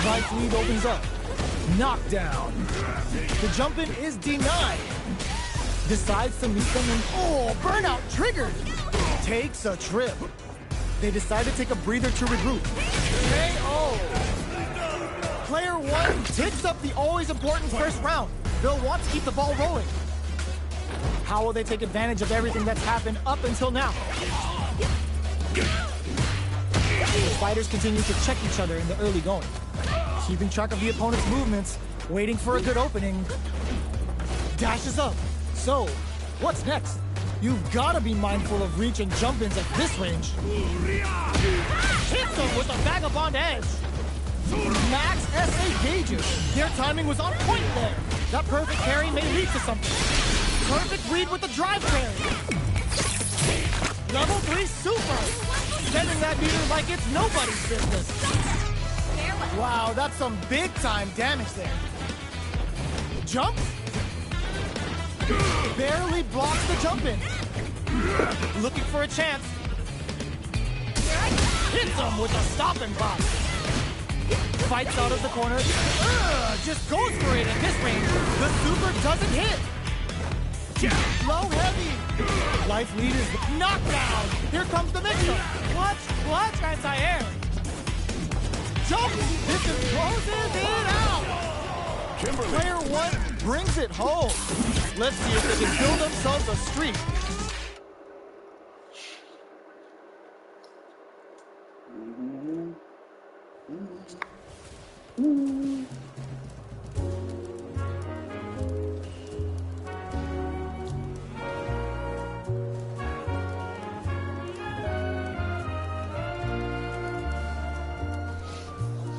Right lead opens up. Knockdown. The jump in is denied. Decides to meet them and burnout triggered. Takes a trip. They decide to take a breather to regroup. KO. Player 1 takes up the always important first round. They'll want to keep the ball rolling. How will they take advantage of everything that's happened up until now? The fighters continue to check each other in the early going. Keeping track of the opponent's movements, waiting for a good opening. Dashes up. So, what's next? You've got to be mindful of reach and jump-ins at this range. Hits him with a vagabond edge. Max SA gauges. Their timing was on point there. That perfect parry may lead to something. Perfect read with the drive parry. Level 3 super. Sending that meter like it's nobody's business. Wow, that's some big-time damage there. Jump. Barely blocks the jump in. Looking for a chance. Hits him with a stopping block. Fights out of the corner. Just goes for it at this range. The super doesn't hit. Low heavy. Life lead is knockdown. Here comes the mix-up. What? Anti-air. Jump. This closes it out. Player 1 brings it home. Let's see if they can build themselves a streak.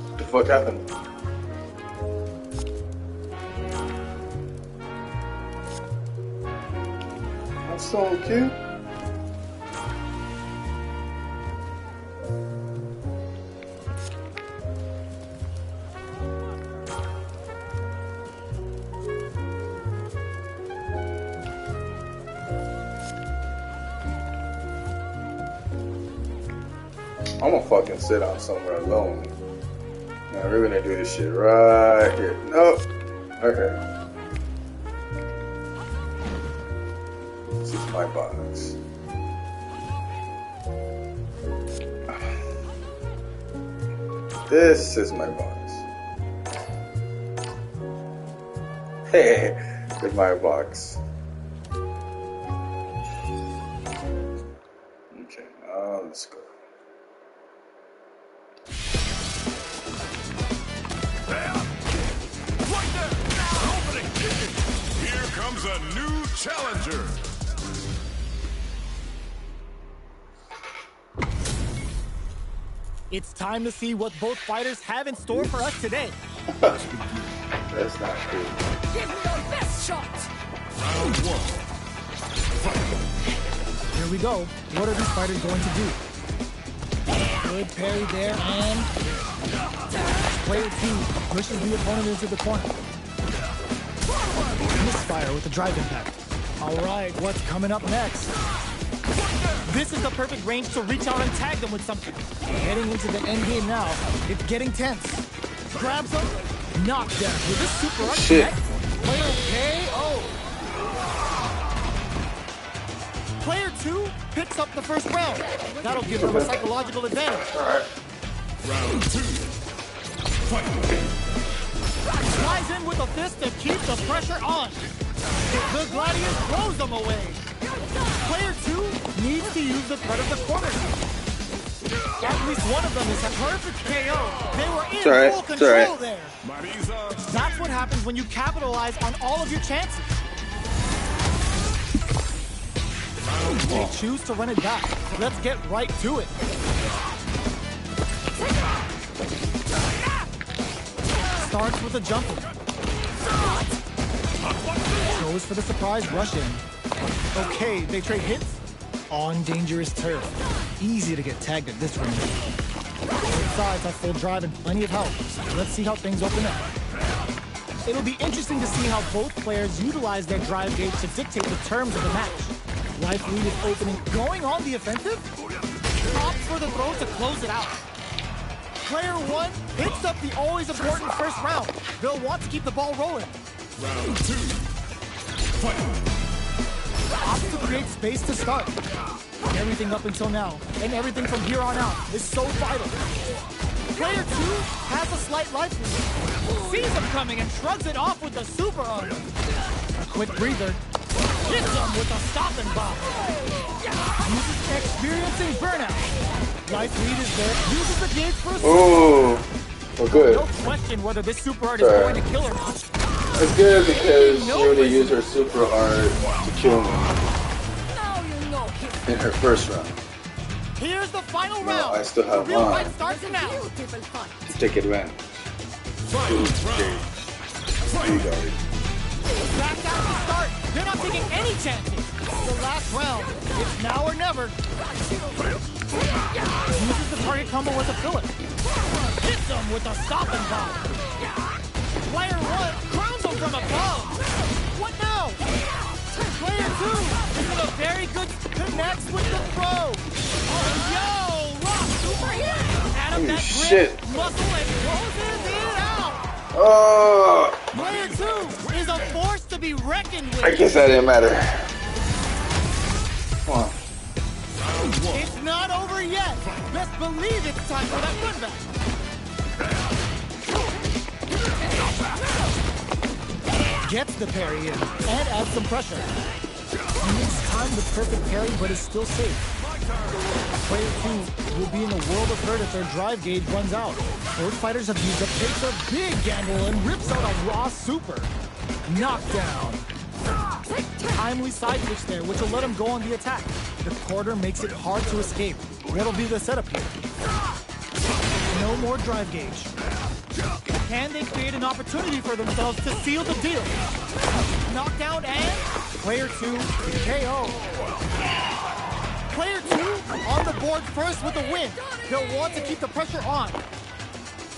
What the fuck happened? That's so cute. I'm gonna fucking sit down somewhere alone. Now we're gonna do this shit right here. Nope. Okay. This is my box. This is my box. Hey, this is my box. Okay, now let's go. the new challenger. It's time to see what both fighters have in store for us today. That's not true. Give me your best shot! Round one. Here we go. What are these fighters going to do? Good parry there, and player 2 pushes the opponent into the corner. Misfire with the drive impact. All right, what's coming up next? This is the perfect range to reach out and tag them with something. Heading into the end game now. It's getting tense. Grabs them, knockdown with this super arc. Shit. Player KO. Player 2 picks up the first round. That'll give them a psychological advantage. All right. Round two. Fight. Flies in with a fist to keep the pressure on. The Gladius throws them away. Player 2 needs to use the threat of the corner. At least one of them is a perfect KO. They were in full control there. Marisa. That's what happens when you capitalize on all of your chances. They choose to run it back. Let's get right to it. Starts with a jumper. Goes for the surprise rush in. Okay, they trade hits on dangerous turf. Easy to get tagged at this range. Both sides have full drive and plenty of health. Let's see how things open up. It'll be interesting to see how both players utilize their drive gauge to dictate the terms of the match. Life Lead is opening, going on the offensive. Opts for the throw to close it out. Player 1 picks up the always important first round. They'll want to keep the ball rolling. Round two. Fight. Opts to create space to start. Everything up until now, and everything from here on out, is so vital. Player 2 has a slight life lead. Sees him coming and shrugs it off with the super arm. A quick breather. Hits him with a stop and bomb. Uses experiencing burnout. Life lead is there. Uses the gauge for a super. Oh, well, good. No question whether this super art is going to kill or not. It's good because she already used her super art to kill me Now you know him. in her first round. Here's the final No, round. I still have The real mine fight starts now. Beautiful fight. to take advantage. You got it. Back down to start. They're not taking any chances. The last round. It's now or never. Uses the target combo with a fillip. Hits them with a stop and bomb. Player 1 crowns him from above. What now? Player 2 is a very good connects with the throw. Oh, yo, rock super hit. Out of Holy that shit. grip, muscle and closes it out. Oh, Player 2 is a force to be reckoned with. I guess that didn't matter. Come on. It's not over yet. Best believe it's time for that run back. Gets the parry in and adds some pressure. Needs time the perfect parry, but is still safe. Player 2 will be in a world of hurt if their drive gauge runs out. Both fighters have used up, takes a big gamble and rips out a raw super. Knockdown. Timely side switch there, which will let him go on the attack. The quarter makes it hard to escape. What'll be the setup here? No more drive gauge. Can they create an opportunity for themselves to seal the deal? Knockdown and player 2 KO. Player 2 on the board first with a win. They'll want to keep the pressure on.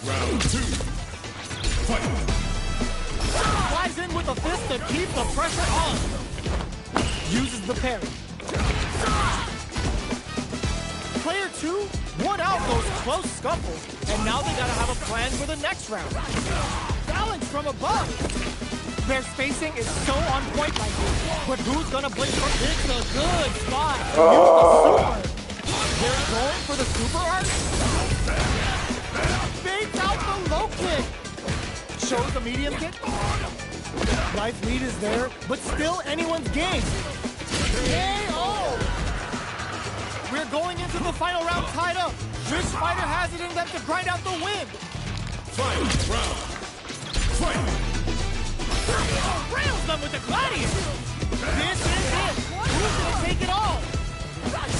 Round two. Fight. Flies in with a fist to keep the pressure on. Uses the parry. Player 2 won out those close scuffles, and now they gotta have a plan for the next round. Balance from above. Their spacing is so on point right here, but who's gonna blink for it's a good spot. Use the super. They're going for the super art. Fakes out the low kick. Shows the medium kick. Life lead is there, but still anyone's game. KO! We're going into the final round tied up. Which fighter has it in them to grind out the win? Final round. Fight. Rails them with the gladiator. This is it. Who's gonna take it all?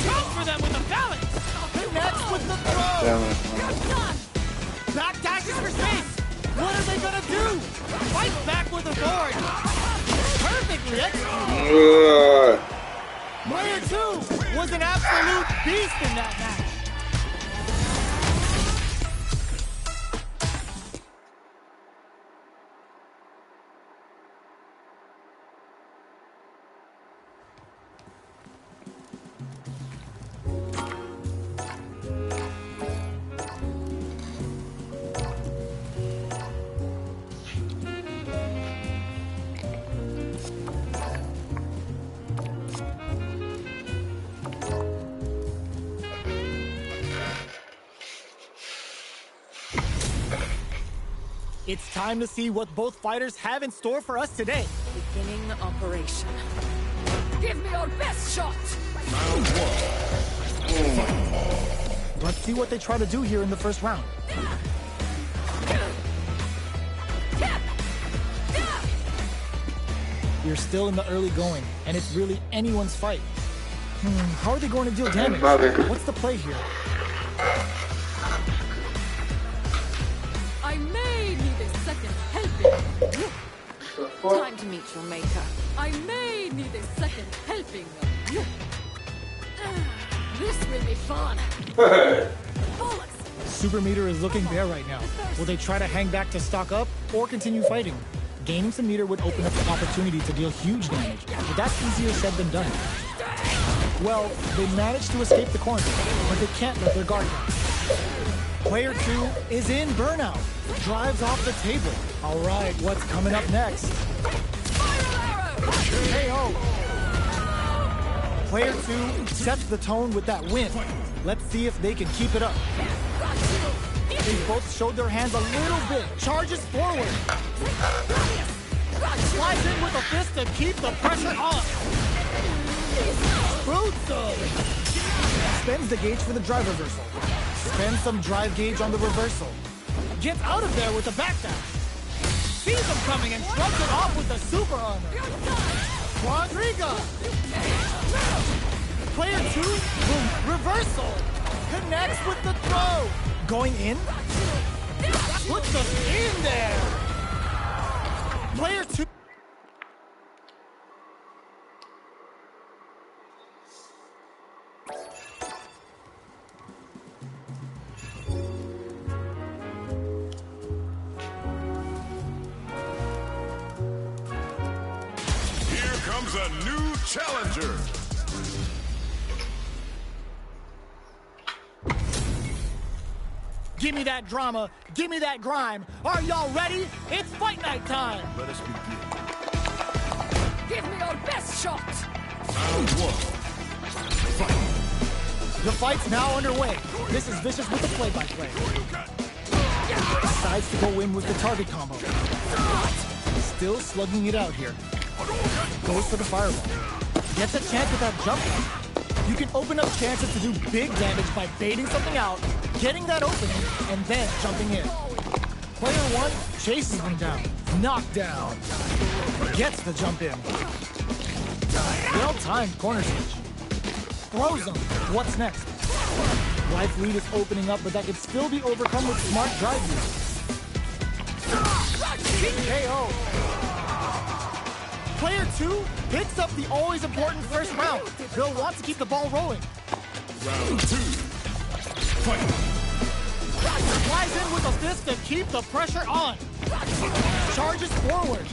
Jump for them with the balance. Connects with the throw. Back dashes for space. What are they gonna do? Fight back with authority. Perfectly executed. Player 2 was an absolute beast in that match. It's time to see what both fighters have in store for us today. Beginning operation. Give me your best shot. Round 1. Let's see what they try to do here in the first round. We're still in the early going, and it's really anyone's fight. How are they going to deal damage? What's the play here? I may need a second helping. Time to meet your maker. I may need a second helping. This will be fun. Bullets. Super Meter is looking bare right now. Will they try to hang back to stock up or continue fighting? Gaining some meter would open up the opportunity to deal huge damage, but that's easier said than done. Well, they managed to escape the corner, but they can't let their guard down. Player 2 is in burnout. Drives off the table. All right, what's coming up next? KO. Player 2 sets the tone with that win. Let's see if they can keep it up. They both showed their hands a little bit. Charges forward. Slides in with a fist to keep the pressure on. Brutal. Spends the gauge for the drive reversal. Spends some drive gauge on the reversal. Gets out of there with a backdash. Sees him coming and shrugs it off with the super armor. Quadriga. Player 2, boom, reversal. Connects with the throw. Going in. Puts them in there. Player 2. Here comes a new challenger. Give me that drama. Give me that grime. Are y'all ready? It's fight night time. Let us begin. Give me your best shot. Round 1. Fight. The fight's now underway. This is Vicious with the play-by-play. Decides to go in with the target combo. Still slugging it out here. Goes for the fireball. Gets a chance with that jump. You can open up chances to do big damage by baiting something out, getting that opening, and then jumping in. Player 1 chases him down. Knockdown. Gets the jump in. Well-timed corner switch. Throws him. What's next? Life lead is opening up, but that could still be overcome with smart drive use. KO. Player 2 picks up the always important first round. They'll want to keep the ball rolling. Round 2. Fight. Flies in with a fist to keep the pressure on. Charges forward.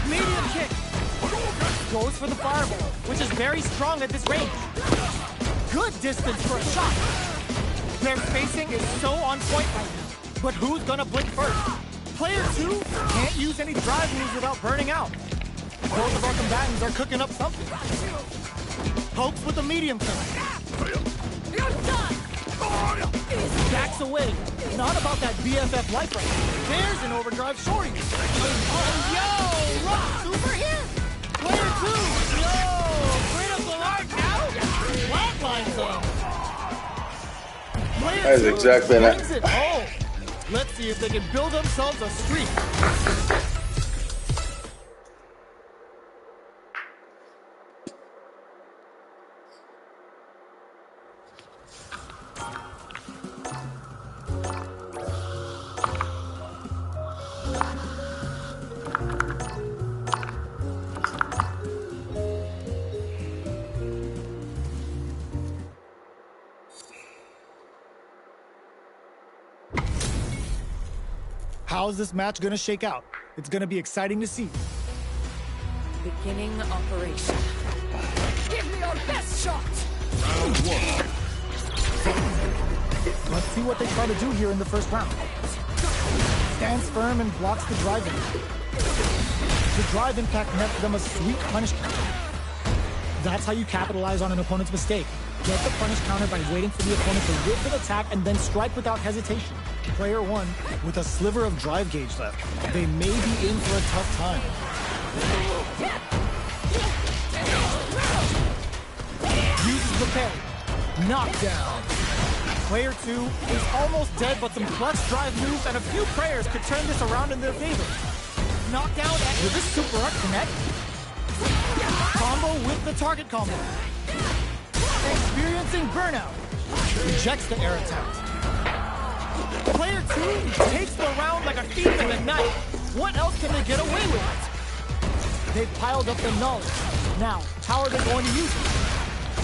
Medium kick. Goes for the fireball, which is very strong at this range. Good distance for a shot. Their spacing is so on point right now. But who's gonna blink first? Player 2 can't use any drive moves without burning out. Both of our combatants are cooking up something. Pokes with a medium kick. You're done. Backs away. Not about that BFF life right now. There's an overdrive shorty. Oh, yo! Rock super here. Player 2. Yo! Critical art now. Flatlines him. Player That is 2 exactly that. brings it home. Let's see if they can build themselves a streak. How's this match gonna shake out? It's gonna be exciting to see. Beginning operation. Give me your best shot! Round one. Let's see what they try to do here in the first round. Stands firm and blocks the drive impact. The drive impact met them a sweet punish counter. That's how you capitalize on an opponent's mistake. Get the punish counter by waiting for the opponent to whip an attack and then strike without hesitation. Player one, with a sliver of drive gauge left, they may be in for a tough time. Uses the parry. Knockdown. Player two is almost dead, but some clutch drive moves and a few prayers could turn this around in their favor. Knockdown and will this super art connect? Combo with the target combo. Experiencing burnout. Rejects the air attempt. Player two takes the round like a thief in the night. What else can they get away with? They've piled up the knowledge. Now, how are they going to use it?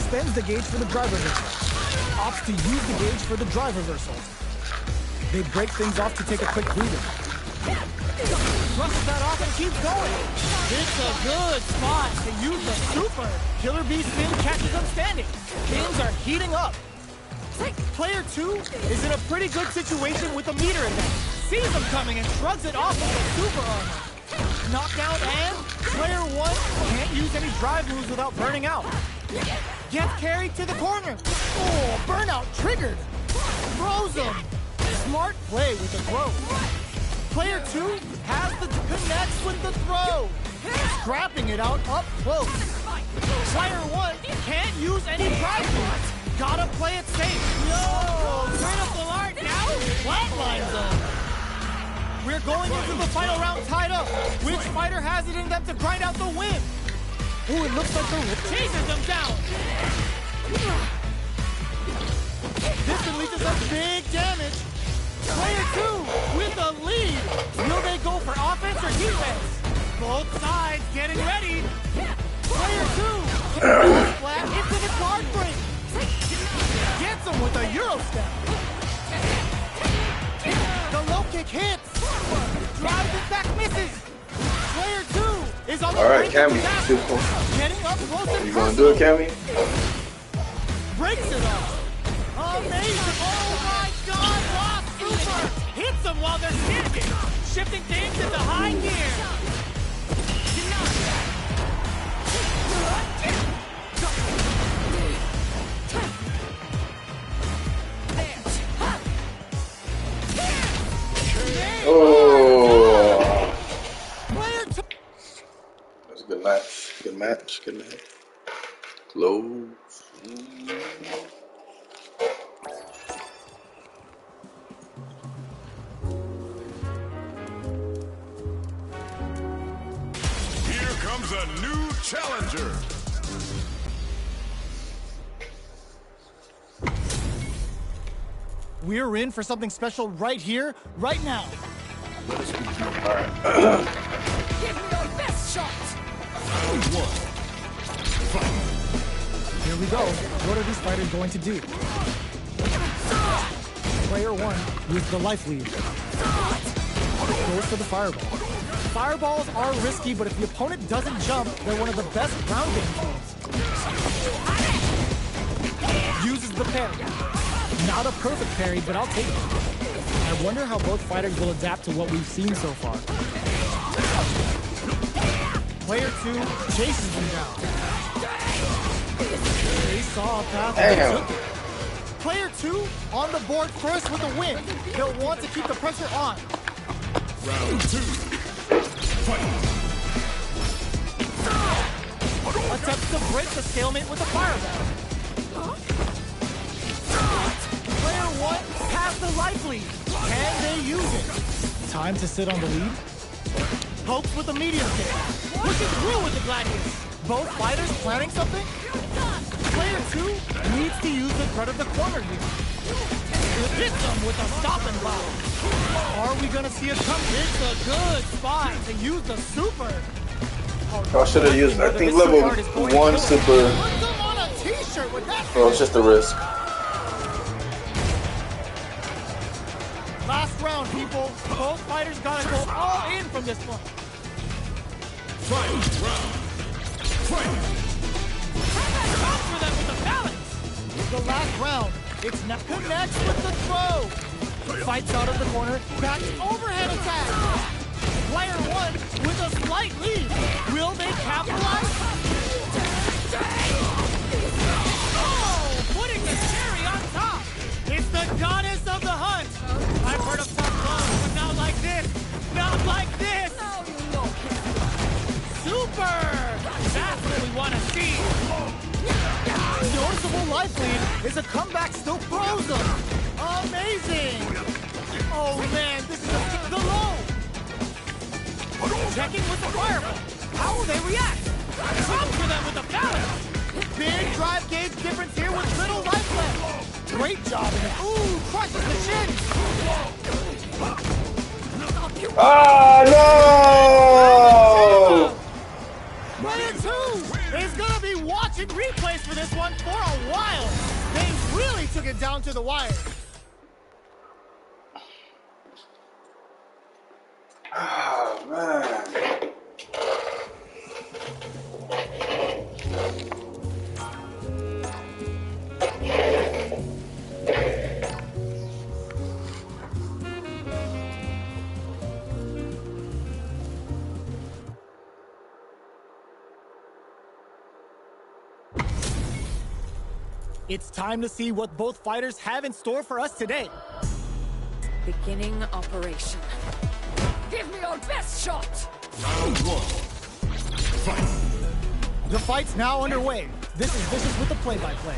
Spends the gauge for the drive reversal. Opts to use the gauge for the drive reversal. They break things off to take a quick breather. Brushes that off and keeps going. It's a good spot to use the super. Killer Bee spin catches them standing. Things are heating up. Player two is in a pretty good situation with a meter advantage. Sees them coming and shrugs it off with a super armor. Knockdown and player one can't use any drive moves without burning out. Gets carried to the corner. Oh, burnout triggered. Throws him. Smart play with the throw. Player two has the connects with the throw. Scrapping it out up close. Player one can't use any drive moves. Gotta play it safe. Yo, critical art now. Flatline zone. We're going into the final round tied up. Which fighter has it in them to grind out the win? Ooh, it looks like the chases them down. This unleashes some big damage. Player two with the lead. Will they go for offense or defense? Both sides getting ready. Player two flat into the guard break. Gets him with a Euro step. The low kick hits. Drives it back, misses. Player two is on the Alright, Cammy. Getting up close and You gonna do it, Cammy? breaks it off. Amazing. Oh my God. Lost super. Hits them while they're standing. Shifting things into high gear. Oh. Player two. That's a good match. Good match. Good match. Close. Here comes a new challenger. We're in for something special right here, right now. Give me your best shot! Round one. Here we go. What are these fighters going to do? Player one with the life lead. Goes for the fireball. Fireballs are risky, but if the opponent doesn't jump, they're one of the best ground game tools. Uses the parry. Not a perfect parry, but I'll take it. I wonder how both fighters will adapt to what we've seen so far. Player two chases them down. They saw a path and took it. Player two on the board first with a win. They'll want to keep the pressure on. Round two. Fight. Attempts to break the stalemate with a fireball. Player one has the life lead. Can they use it? Time to sit on the lead. Pokes with a medium kick. Pushes through with the gladius. Both fighters planning something? Player two needs to use the threat of the corner here. Hits them with a stop and block. Are we gonna see a comeback? It's a good spot to use the super. I should have used, I think, level 1 super. Put them on a t-shirt with that. Well, it's just a risk. Last round, people. Both fighters gotta go all in from this one. Final round. Fight! Counter them with the balance. The last round. It's not connects with the throw. Fights out of the corner. Back overhead attack. Player one with a slight lead. Will they capitalize? Oh, putting the cherry on top. It's the goddess of the hunt. I've heard of tough love, but not like this. Not like this. Now you know. Super. That's what we want to see. Noticeable life lead is a comeback still frozen. Amazing. Oh man, this is the low. Checking with the fireball. How will they react? Counter them with the balance. Big drive gauge difference here with little life left. Great job. Ooh, crushes the shin. Ah, no! Player two is gonna be watching replays for this one for a while. They really took it down to the wire. Ah, man. It's time to see what both fighters have in store for us today. Beginning operation. Give me your best shot. Round one. Fight! The fight's now underway. This is Vicious with the play-by-play.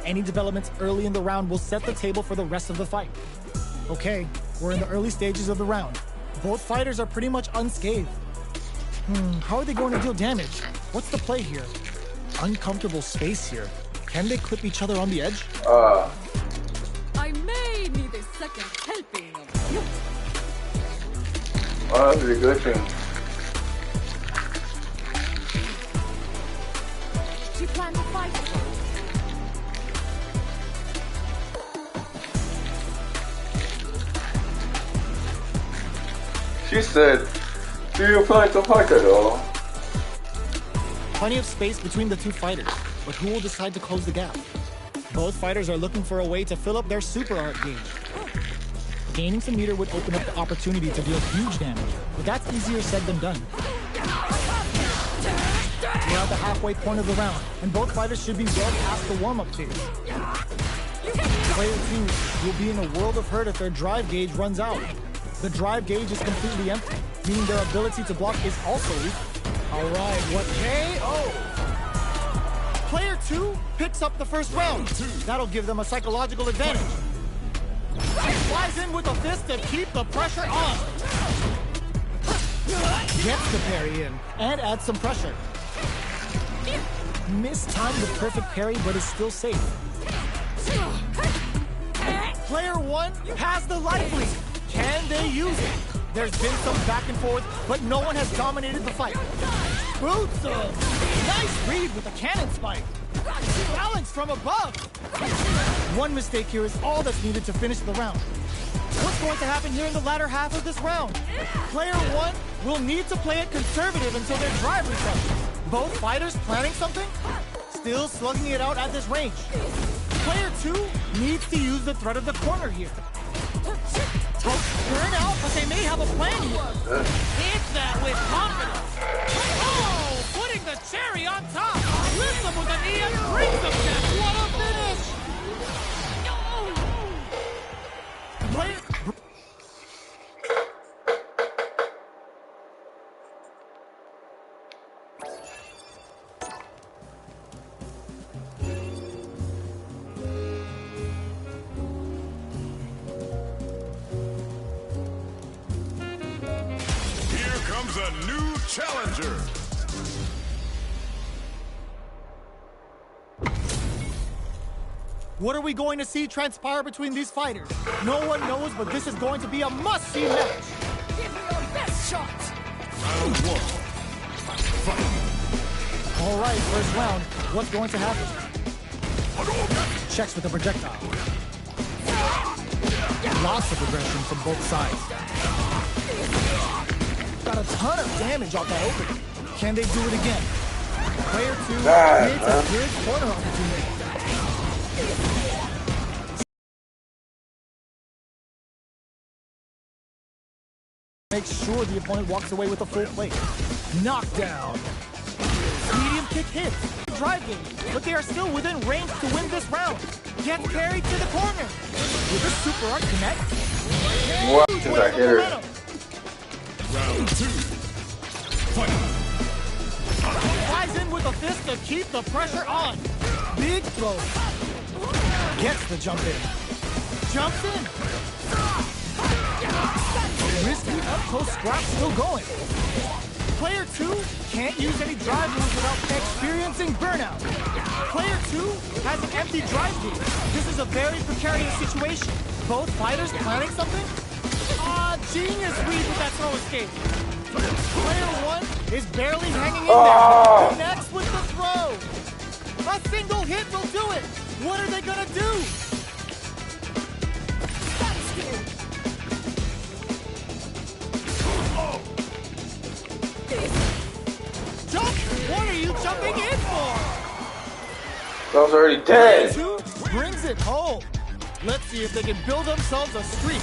Any developments early in the round will set the table for the rest of the fight. Okay, we're in the early stages of the round. Both fighters are pretty much unscathed. How are they going to deal damage? What's the play here? Uncomfortable space here. Can they clip each other on the edge? I may need a second helping of you. Oh, that's a good thing. She planned to fight us. She said, do you plan to fight at all? Plenty of space between the two fighters, but who will decide to close the gap? Both fighters are looking for a way to fill up their super art gauge. Gaining some meter would open up the opportunity to deal huge damage, but that's easier said than done. We're at the halfway point of the round, and both fighters should be well past the warm-up phase. Player 2 will be in a world of hurt if their drive gauge runs out. The drive gauge is completely empty, meaning their ability to block is also weak. Alright, what KO? Player 2 picks up the first round. That'll give them a psychological advantage. Flies in with a fist to keep the pressure on. Gets the parry in and adds some pressure. Mistimed the perfect parry, but is still safe. Player 1 has the life lead. Can they use it? There's been some back and forth, but no one has dominated the fight. Boots up. Nice read with a cannon spike. Balance from above. One mistake here is all that's needed to finish the round. What's going to happen here in the latter half of this round? Player 1 will need to play it conservative until their drive resets. Both fighters planning something? Still slugging it out at this range. Player 2 needs to use the threat of the corner here. Burn out, but they may have a plan here. Hit that with confidence. Oh, putting the cherry on top. Lifts them with an knee and brings them down. What a finish! Player... A new challenger. What are we going to see transpire between these fighters? No one knows, but this is going to be a must-see match. Give me your best shot. Round one. Fight. All right, first round. What's going to happen? checks with a projectile. Lots of aggression from both sides. Got a ton of damage off that opening. Can they do it again? Player 2 creates a good corner opportunity. Make sure the opponent walks away with a full plate. Knockdown. Medium kick hits. Drive game, but they are still within range to win this round. Gets carried to the corner. Will this super art connect? What did I hit her? Round 2. Fight. Flies in with a fist to keep the pressure on. Big throw. Gets the jump in. Jumps in. Risky up-close scrap still going. Player 2 can't use any drive moves without experiencing burnout. Player 2 has an empty drive gauge. This is a very precarious situation. Both fighters planning something? Genius read with that throw escape. Player 1 is barely hanging in there. Connects with the throw. A single hit will do it. What are they gonna do? Jump! What are you jumping in for? I was already dead. Player 2 brings it home. Let's see if they can build themselves a streak.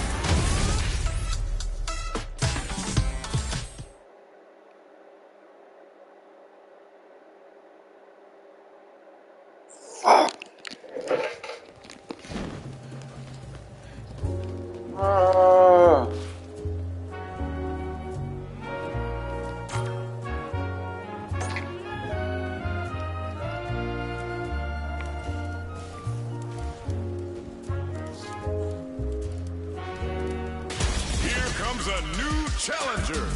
A new challenger.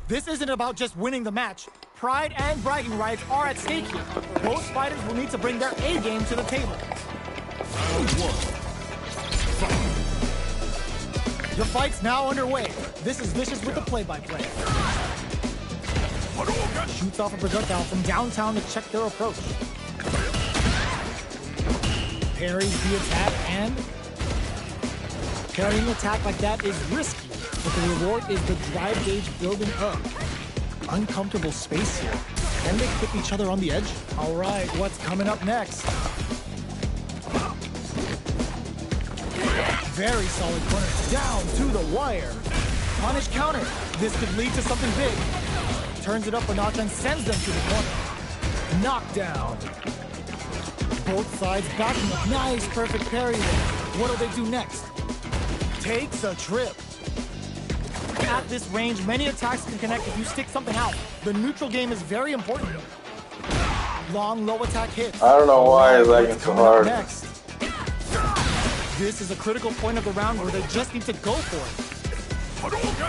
This isn't about just winning the match. Pride and bragging rights are at stake here. Both fighters will need to bring their A game to the table. Round 1. Fight. The fight's now underway. This is Vicious with the play-by-play. Shoots off a projectile from downtown to check their approach. Parries the attack, and parrying attack like that is risky, but the reward is the drive gauge building up. Uncomfortable space here. Can they clip each other on the edge? All right, what's coming up next? Very solid corner. Down to the wire. Punish counter. This could lead to something big. Turns it up a notch and sends them to the corner. Knockdown. Both sides backing up. Nice, perfect parry there. What'll they do next? Takes a trip. At this range, many attacks can connect if you stick something out. The neutral game is very important. Long, low attack hits. I don't know why it's lagging so hard. Next. This is a critical point of the round where they just need to go for it.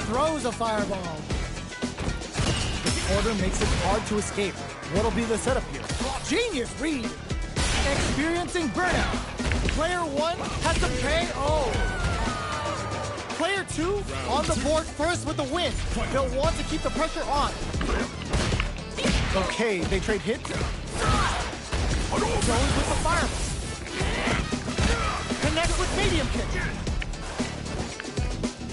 Throws a fireball. The order makes it hard to escape. What'll be the setup here? Genius read. Experiencing burnout. Player 1 has to pay. Player 2 on the board first with the win. They'll want to keep the pressure on. Okay, they trade hits. Goes with the fireball. Connects with medium kick.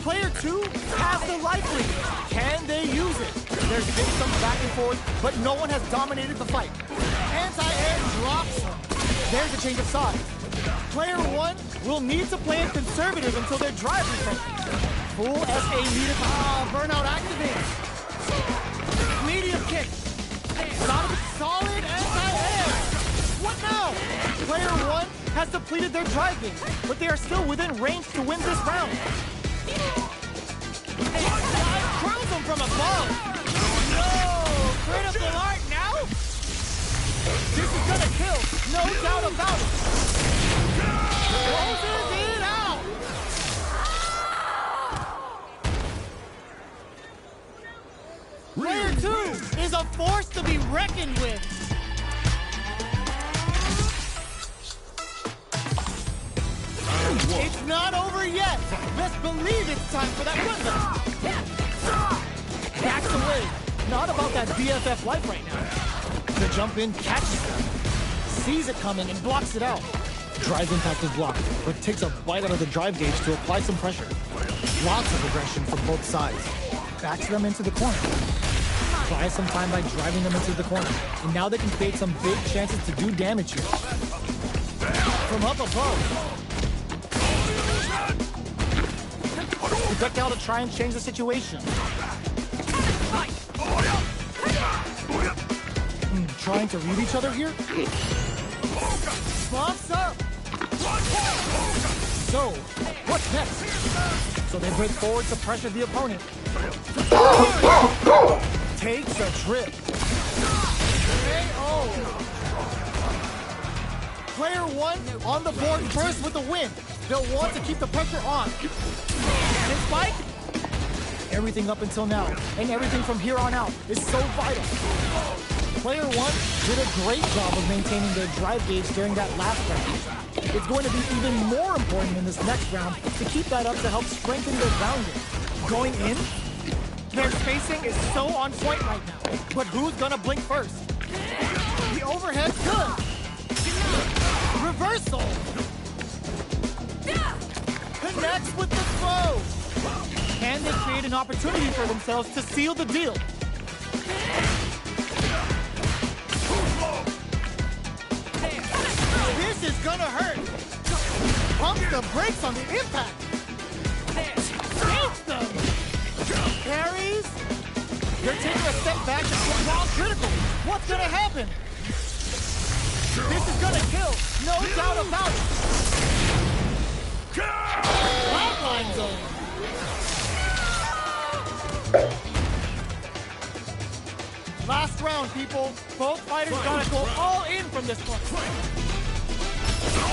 Player 2 has the life lead. Can they use it? There's been some back and forth, but no one has dominated the fight. Anti-air drops them. There's a change of sides. Player 1 will need to play it conservative until their drive refreshes. Full SA needed. Burnout activated. Medium kick. Solid anti-air. What now? Player 1 has depleted their drive game, but they are still within range to win this round. Crowns them from above. No! Critical art now? This is gonna kill, no doubt about it. Closes it out. Player 2 is a force to be reckoned with. It's not over yet. Best believe it's time for that rhythm. Backs away. not about that BFF life right now. The jump in catches them, sees it coming and blocks it out. Drive impact is blocked, but takes a bite out of the drive gauge to apply some pressure. Lots of aggression from both sides. Backs them into the corner. Buys some time by driving them into the corner. And now they can create some big chances to do damage here. From up above. Projectile to try and change the situation. Trying to read each other here? Bumps up! So, what's next? So they break forward to pressure the opponent. Takes a trip. KO! Player one on the board first with the win. They'll want to keep the pressure on. And spike? Everything up until now, and everything from here on out is so vital. Player one did a great job of maintaining their drive gauge during that last round. It's going to be even more important in this next round to keep that up to help strengthen their grounding. Going in, their spacing is so on point right now. But who's gonna blink first? The overhead good. Reversal. Connects with the throw. Can they create an opportunity for themselves to seal the deal? This is gonna hurt. Pumps the brakes on the impact. Takes them. Parries. They're taking a step back to while critical. What's gonna happen? This is gonna kill. No doubt about it. Flatline zone. Last round, people. Both fighters gotta go all in from this point.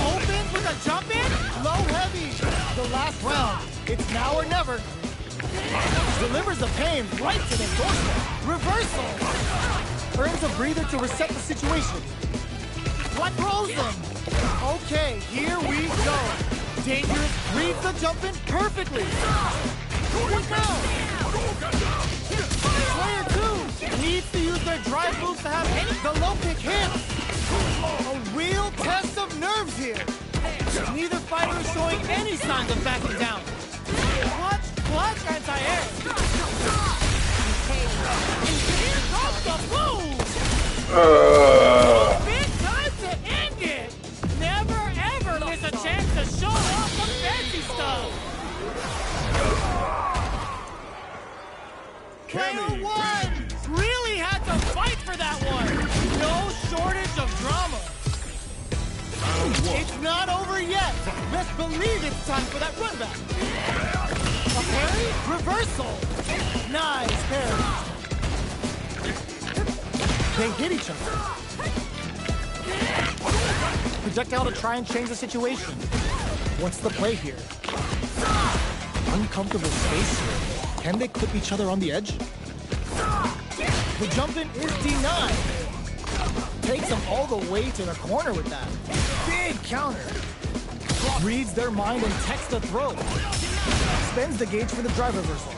Opens with a jump in, low heavy. The last round. It's now or never. Delivers the pain right to the doorstep. Reversal. Earns a breather to reset the situation. What throws them? Okay, here we go. Dangerous reads the jump in perfectly. What now? Player two needs to use their drive moves to have the low kick hits. A real test of nerves here. Neither fighter is showing any signs of backing down. Clutch, anti-air. Here comes the move. Big time to end it. Never ever miss a chance to show off the fancy stuff. Player one really had to fight for that one. No shortage of drama. It's not over yet. Let's believe it's time for that run back. A parry? Reversal. Nice parry. They hit each other. Projectile to try and change the situation. What's the play here? Uncomfortable space here. Can they clip each other on the edge? The jump in is denied. Takes them all the way to the corner with that. Big counter. Reads their mind and techs the throw. Spends the gauge for the drive reversal.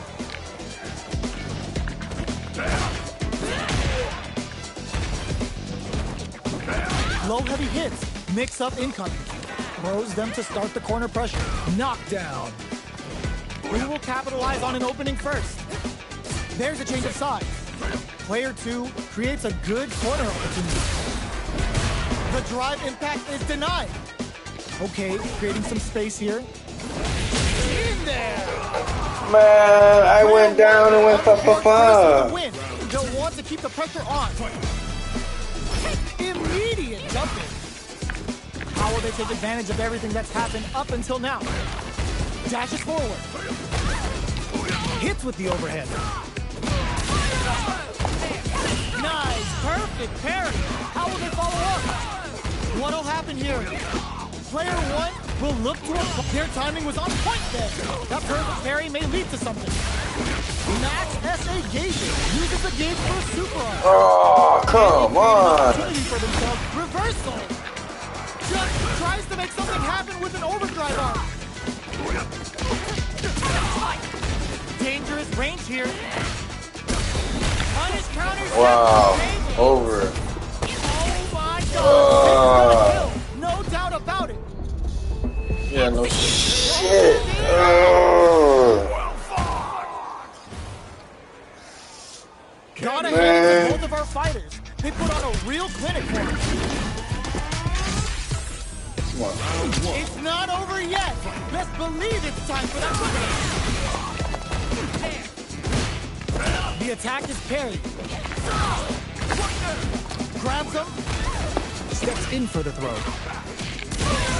Low heavy hits. Mix up incoming. Throws them to start the corner pressure. Knockdown. Who will capitalize on an opening first? There's a change of sides. Player two creates a good corner opportunity. The drive impact is denied. Okay, creating some space here. In there! Man, I went down and went fa-fa-fa. They'll want to keep the pressure on. Immediate jumping. How will they take advantage of everything that's happened up until now? Dashes forward. Hits with the overhead. Nice, perfect parry. How will they follow up? What'll happen here? Player one will look to a... Their timing was on point there. That perfect parry may lead to something. Max SA Gaging uses the gauge for a super arm. Oh, come on. Opportunity for themselves. Reversal. Just tries to make something happen with an overdrive arm. Dangerous range here. Punish counters. Wow. Over. Oh my God. No doubt about it. Yeah, no shit. Oh. Gotta hand it to both of our fighters. They put on a real clinic for us. Come on. It's not over yet. Best believe it's time for that clinic. The attack is parried. Grabs him. Steps in for the throw.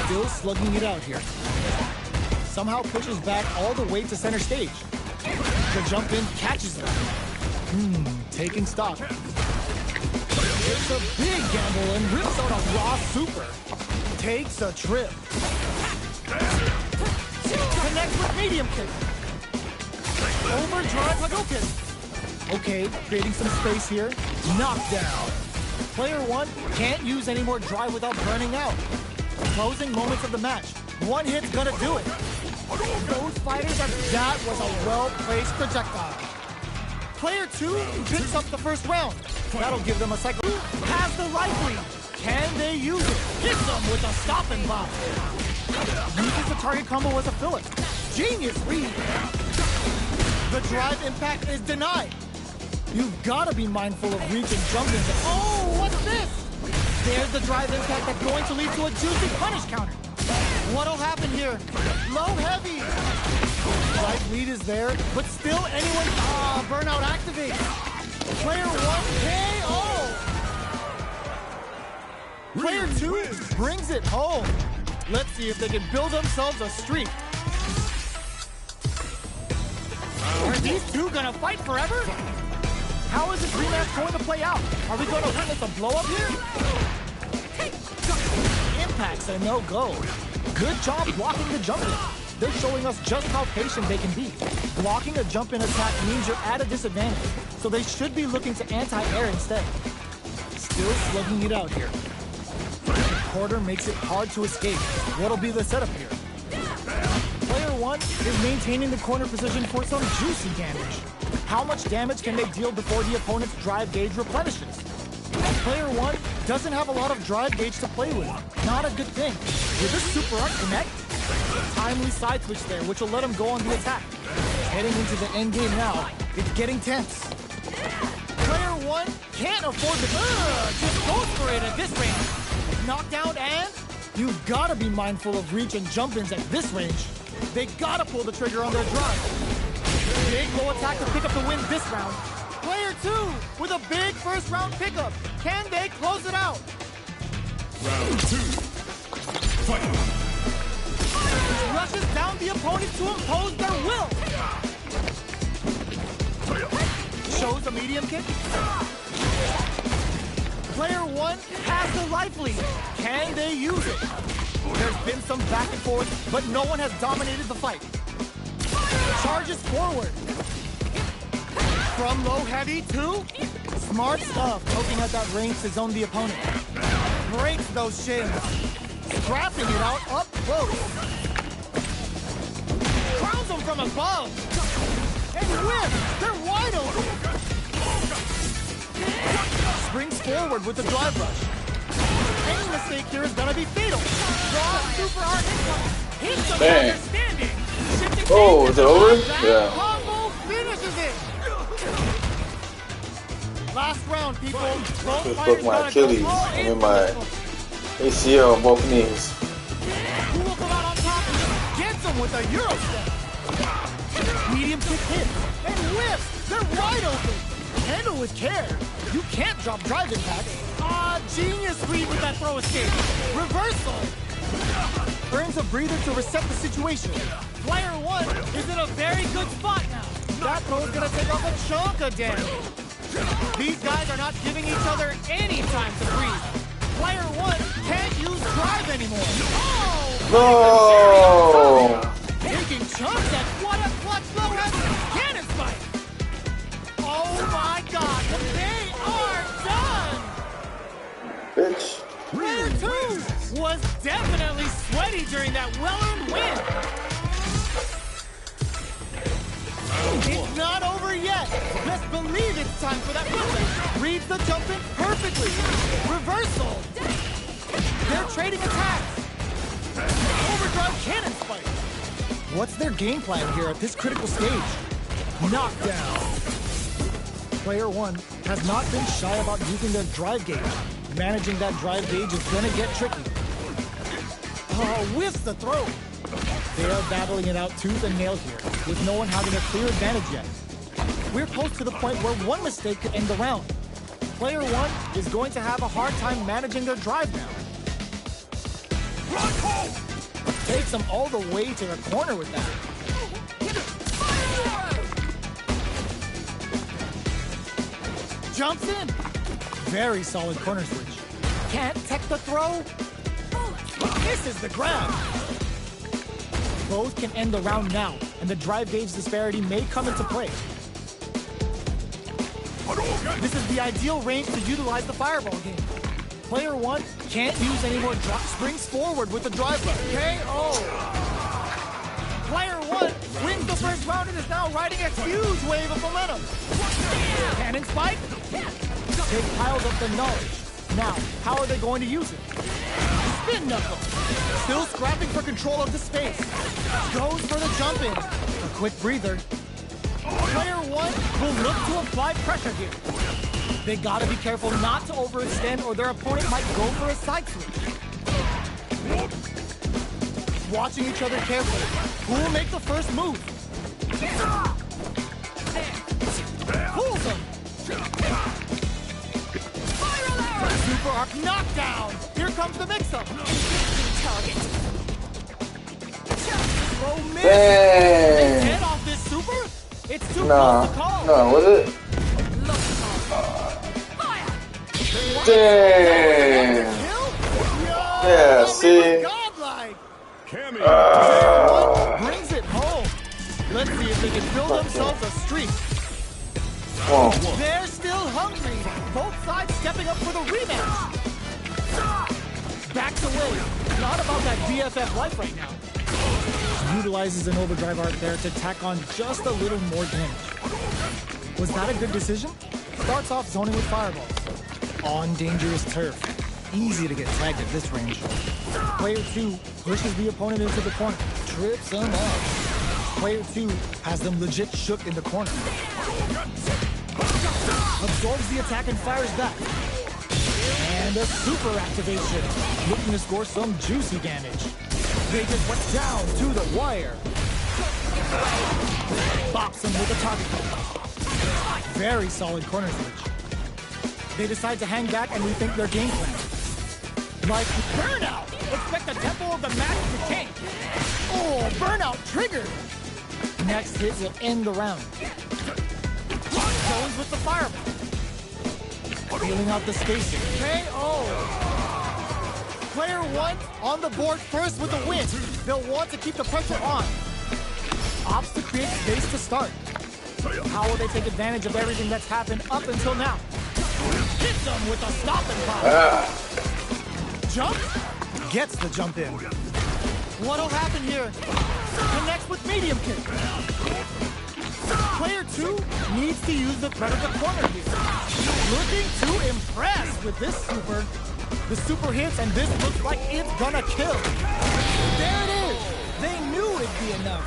Still slugging it out here. Somehow pushes back all the way to center stage. The jump in catches him. Taking stock. It's a big gamble and rips out a raw super. Takes a trip. Connects with medium kick. Overdrive Hadouken. Okay, creating some space here. Knockdown. Player one can't use any more drive without burning out. Closing moments of the match. One hit's gonna do it. Those fighters that was a well-placed projectile. Player two picks up the first round. That'll give them a cycle. Has the life lead. Can they use it? Hits them with a stopping block. Uses the target combo as a filler. Genius read. The drive impact is denied. You've got to be mindful of reach and jumping. Oh, what's this? There's the drive impact that's going to lead to a juicy punish counter. What'll happen here? Low heavy. Right lead is there, but still anyone. Burnout activates. Player one KO. Player two brings it home. Let's see if they can build themselves a streak. Are these two gonna fight forever? How is this rematch going to play out? Are we going to witness a blow-up here? Impact's a no-go. Good job blocking the jump in. They're showing us just how patient they can be. Blocking a jump in attack means you're at a disadvantage, so they should be looking to anti-air instead. Still slugging it out here. The quarter makes it hard to escape. What'll be the setup here? Player one is maintaining the corner position for some juicy damage. How much damage can they deal before the opponent's drive gauge replenishes? Player one doesn't have a lot of drive gauge to play with. Not a good thing. Will this super art connect? Timely side switch there, which will let him go on the attack. Heading into the end game now. It's getting tense. Player one can't afford to just goes for it at this range. Knockdown and you've got to be mindful of reach and jump-ins at this range. They got to pull the trigger on their drive. Big low attack to pick up the win this round. Player two with a big first round pickup. Can they close it out? Round two. Fight. Rushes down the opponent to impose their will. Shows a medium kick. Player one has the life lead. Can they use it? There's been some back and forth, but no one has dominated the fight. Charges forward. From low heavy to smart stuff. Poking at that range to zone the opponent. Breaks those shins. Scrapping it out up close. Crowns them from above. And whips. They're wide open. Springs forward with the drive rush. Any mistake here is gonna be fatal. Raw super hard incoming. Hits them while standing. Oh, is it over? Yeah. Combo finishes it. Last round, people. Just broke my Achilles. I mean my ACL on both knees. Who will come out on top and gets him with a Euro step? Medium kick hit and whips. They're wide open. Handle with care. You can't drop drive impact. Genius read with that throw escape. Reversal. Earns a breather to reset the situation. Player one is in a very good spot now. That throw is gonna take off a chunk of damage. These guys are not giving each other any time to breathe. Player one can't use drive anymore. Oh! No! Taking chunks at what a clutch low heavy cannon spike. Oh my God, they are done! Bitch. Player two was definitely sweaty during that well-earned win. It's not over yet. Best believe it's time for that run. Reads the jump in perfectly. Reversal. They're trading attacks. Overdrive cannon spike. What's their game plan here at this critical stage? Knockdown. Player 1 has not been shy about using their drive gauge. Managing that drive gauge is gonna get tricky. Oh, whiffs the throw. They are battling it out tooth and nail here, with no one having a clear advantage yet. We're close to the point where one mistake could end the round. Player 1 is going to have a hard time managing their drive now. Takes them all the way to the corner with that. Jumps in. Very solid corner switch. Can't tech the throw. Misses the grab. Both can end the round now, and the drive gauge disparity may come into play. This is the ideal range to utilize the fireball game. Player 1 can't use any more drop springs forward with the drive left. KO! Player 1 wins the first round and is now riding a huge wave of momentum. Cannon spike? They've piled up the knowledge. Now, how are they going to use it? Spin knuckle. Still scrapping for control of the space. Goes for the jump in. A quick breather. Player 1 will look to apply pressure here. They gotta be careful not to overextend or their opponent might go for a side switch. Watching each other carefully. Who will make the first move? Pulls them. Super arc knockdown. Here comes the mix-up. Target. Throw miss. Get off this super. It's too close to call. No, was it? Damn. Yeah, see. Brings it home. Let's see if they can build themselves a streak. Oh. They're still hungry. Both sides stepping up for the rematch. Backs away. Not about that BFF life right now. Utilizes an overdrive art there to tack on just a little more damage. Was that a good decision? Starts off zoning with fireballs. On dangerous turf. Easy to get tagged at this range. Player 2 pushes the opponent into the corner. Trips them up. Player 2 has them legit shook in the corner. Absorbs the attack and fires back. And a super activation. Looking to score some juicy damage. They just went down to the wire. Bops him with a target. Very solid corner switch. They decide to hang back and rethink their game plan. Like Burnout! Expect the tempo of the match to change. Oh, Burnout triggered! Next hit will end the round. Jones with the fireball. Feeling out the spacing. KO! Player 1 on the board first with a win. They'll want to keep the pressure on. Opts to create space to start. How will they take advantage of everything that's happened up until now? Hit them with a stop and pop. Jump? Gets the jump in. What'll happen here? Connects with medium kick. Player 2 needs to use the predator corner here. Looking to impress with this super. The super hits and this looks like it's gonna kill. There it is. They knew it'd be enough.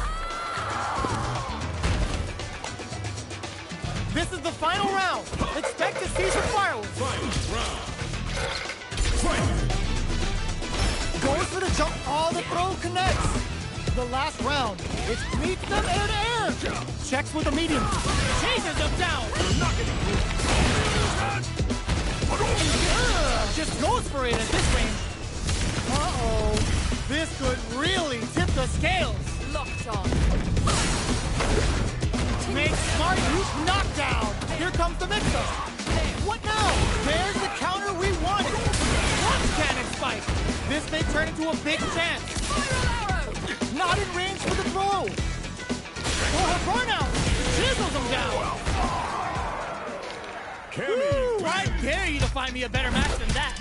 This is the final round. Expect to see some fireworks. Goes for the jump. Oh, the throw connects. The last round. It meets them air to air. Checks with a medium. Chases them down. Just goes for it at this range. Uh-oh. This could really tip the scales. Locked on. Makes smart use knockdown. Here comes the mix-up. What now? There's the counter we wanted. One cannon spike. This may turn into a big chance. Not in range for the throw. Oh, her burnout. Chisels him down. Woo, I dare you to find me a better match than that.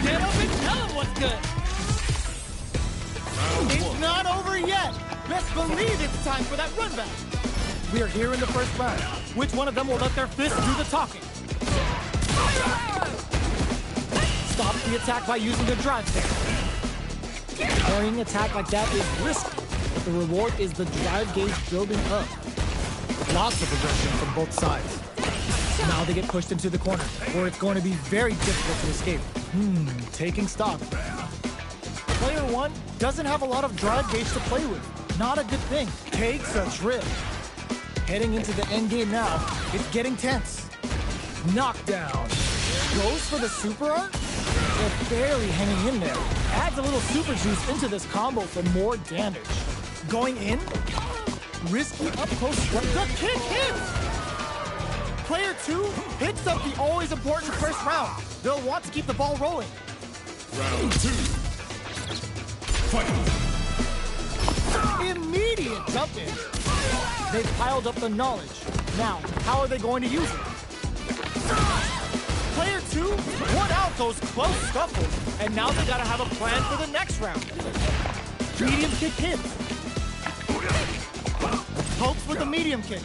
Get up and tell him what's good. It's not over yet. Best believe it's time for that run back. We are here in the first round. Which one of them will let their fists do the talking? Stop the attack by using the drive kick. Parrying attack like that is risky, but the reward is the drive gauge building up. Lots of aggression from both sides. Now they get pushed into the corner, where it's going to be very difficult to escape. Taking stock. Player 1 doesn't have a lot of drive gauge to play with. Not a good thing. Takes a trip. Heading into the end game now, it's getting tense. Knockdown. Goes for the super art? They're barely hanging in there. Adds a little super juice into this combo for more damage. Going in? Risky up close. The kick hits! Player 2 hits up the always important first round. They'll want to keep the ball rolling. Round 2. Fight. Immediate jump in. They've piled up the knowledge. Now, how are they going to use it? Player 2 won out those close scuffles, and now they gotta have a plan for the next round. Medium kick hits. Pokes with the medium kick.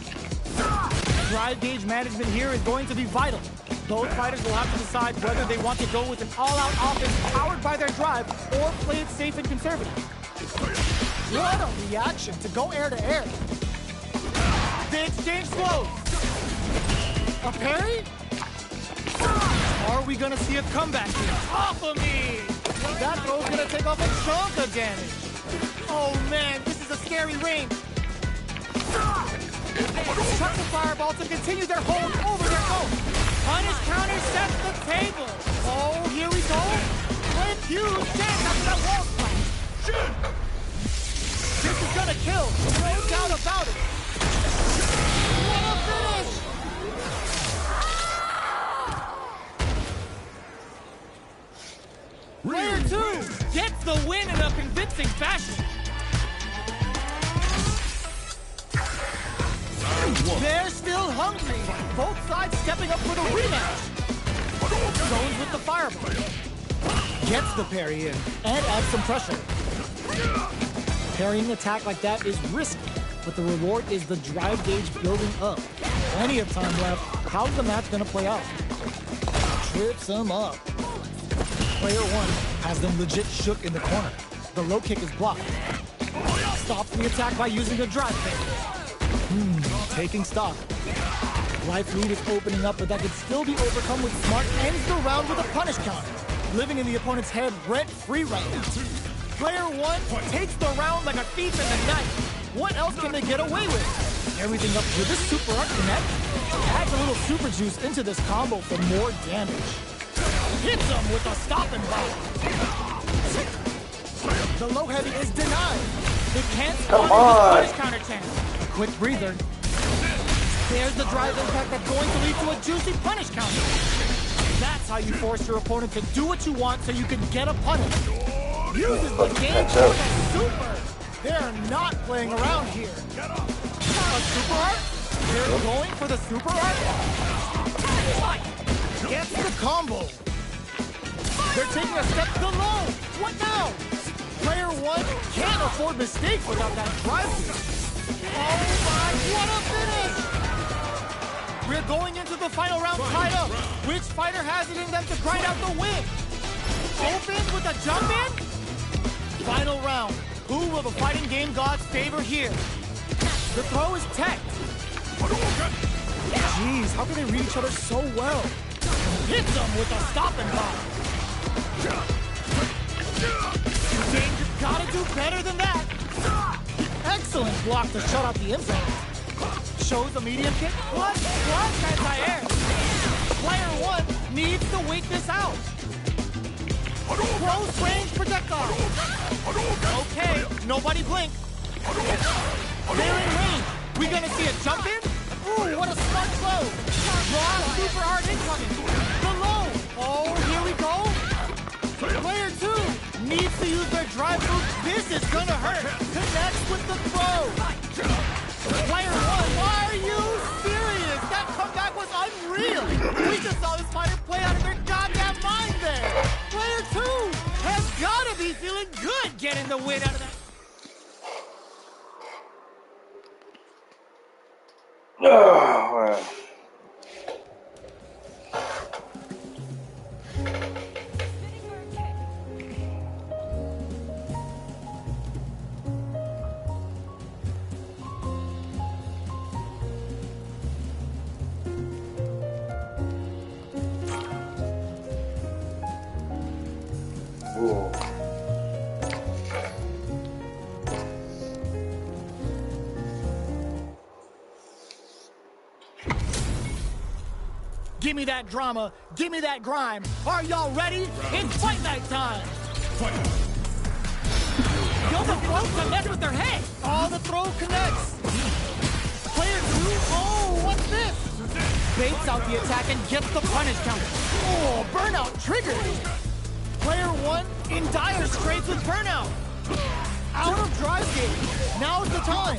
Drive gauge management here is going to be vital. Both fighters will have to decide whether they want to go with an all-out offense powered by their drive or play it safe and conservative. What a reaction to go air to air. The exchange flows. A parry? Are we gonna see a comeback here? Off of me! That throw's gonna take off a chunk of damage. Oh man, this is a scary range. Chuck the fireball to continue their hold over their foe. Punish counter sets the table. Oh, here we go. With huge chance after that wall splash. This is gonna kill, no doubt about it. What a finish! Player 2 gets the win in a convincing fashion. They're still hungry. Both sides stepping up for the rematch. Zones with the fireball. Gets the parry in and adds some pressure. Parrying attack like that is risky, but the reward is the drive gauge building up. Plenty of time left. How's the match gonna play out? Trips him up. Player 1 has them legit shook in the corner. The low kick is blocked. Stops the attack by using a drive kick. Taking stock. Life lead is opening up, but that could still be overcome with smart. Ends the round with a punish counter. Living in the opponent's head rent-free right now. Player 1 takes the round like a thief in the night. What else can they get away with? Everything up with this super art connect. Adds a little super juice into this combo for more damage. Hits them with a stopping bomb. The low heavy is denied. They can't score this punish counter chance. Quick breather. There's the drive impact that's going to lead to a juicy punish counter. That's how you force your opponent to do what you want so you can get a punish. Uses the game for the super. They're not playing around here. A super art? They're going for the super art? Gets the combo. They're taking a step to the low. What now? Player 1 can't afford mistakes without that drive. Oh my, what a finish! We're going into the final round tied up. Which fighter has it in them to grind out the win? Opens with a jump in? Final round. Who will the fighting game gods favor here? The throw is tech. Jeez, how can they read each other so well? Hits them with a stopping bomb. Danger, gotta do better than that. Excellent block to shut out the impact. Shows the medium kick. Plus anti-air. Player 1 needs to wait this out. Close range projectile. Okay, nobody blink. They're in range. We gonna see a jump in? Ooh, what a smart throw. Raw super hard incoming. The low. Oh, here we go. Player 2 needs to use their drive move. This is gonna hurt. Connects with the throw. Player 1, are you serious? That comeback was unreal. We just saw this fighter play out of their goddamn mind there. Player 2 has gotta be feeling good getting the win out of that. man. Ooh. Give me that drama. Give me that grime. Are y'all ready? It's fight night time. Yo, the throw connects with their head. Oh, the throw connects. Player 2, oh, what's this? Baits out the attack and gets the punish counter. Oh, burnout triggered. Player 1 in dire straits with burnout. Out of drive gauge. Now's the time.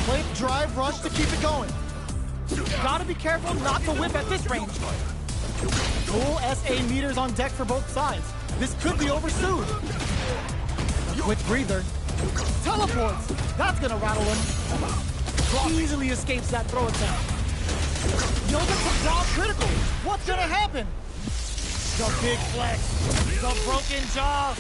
Play drive rush to keep it going. Gotta be careful not to whip at this range. Full SA meters on deck for both sides. This could be over soon. Quick breather. Teleports. That's gonna rattle him. Easily escapes that throw attack. Yoga to draw critical. What's gonna happen? The big flex. The broken jaw.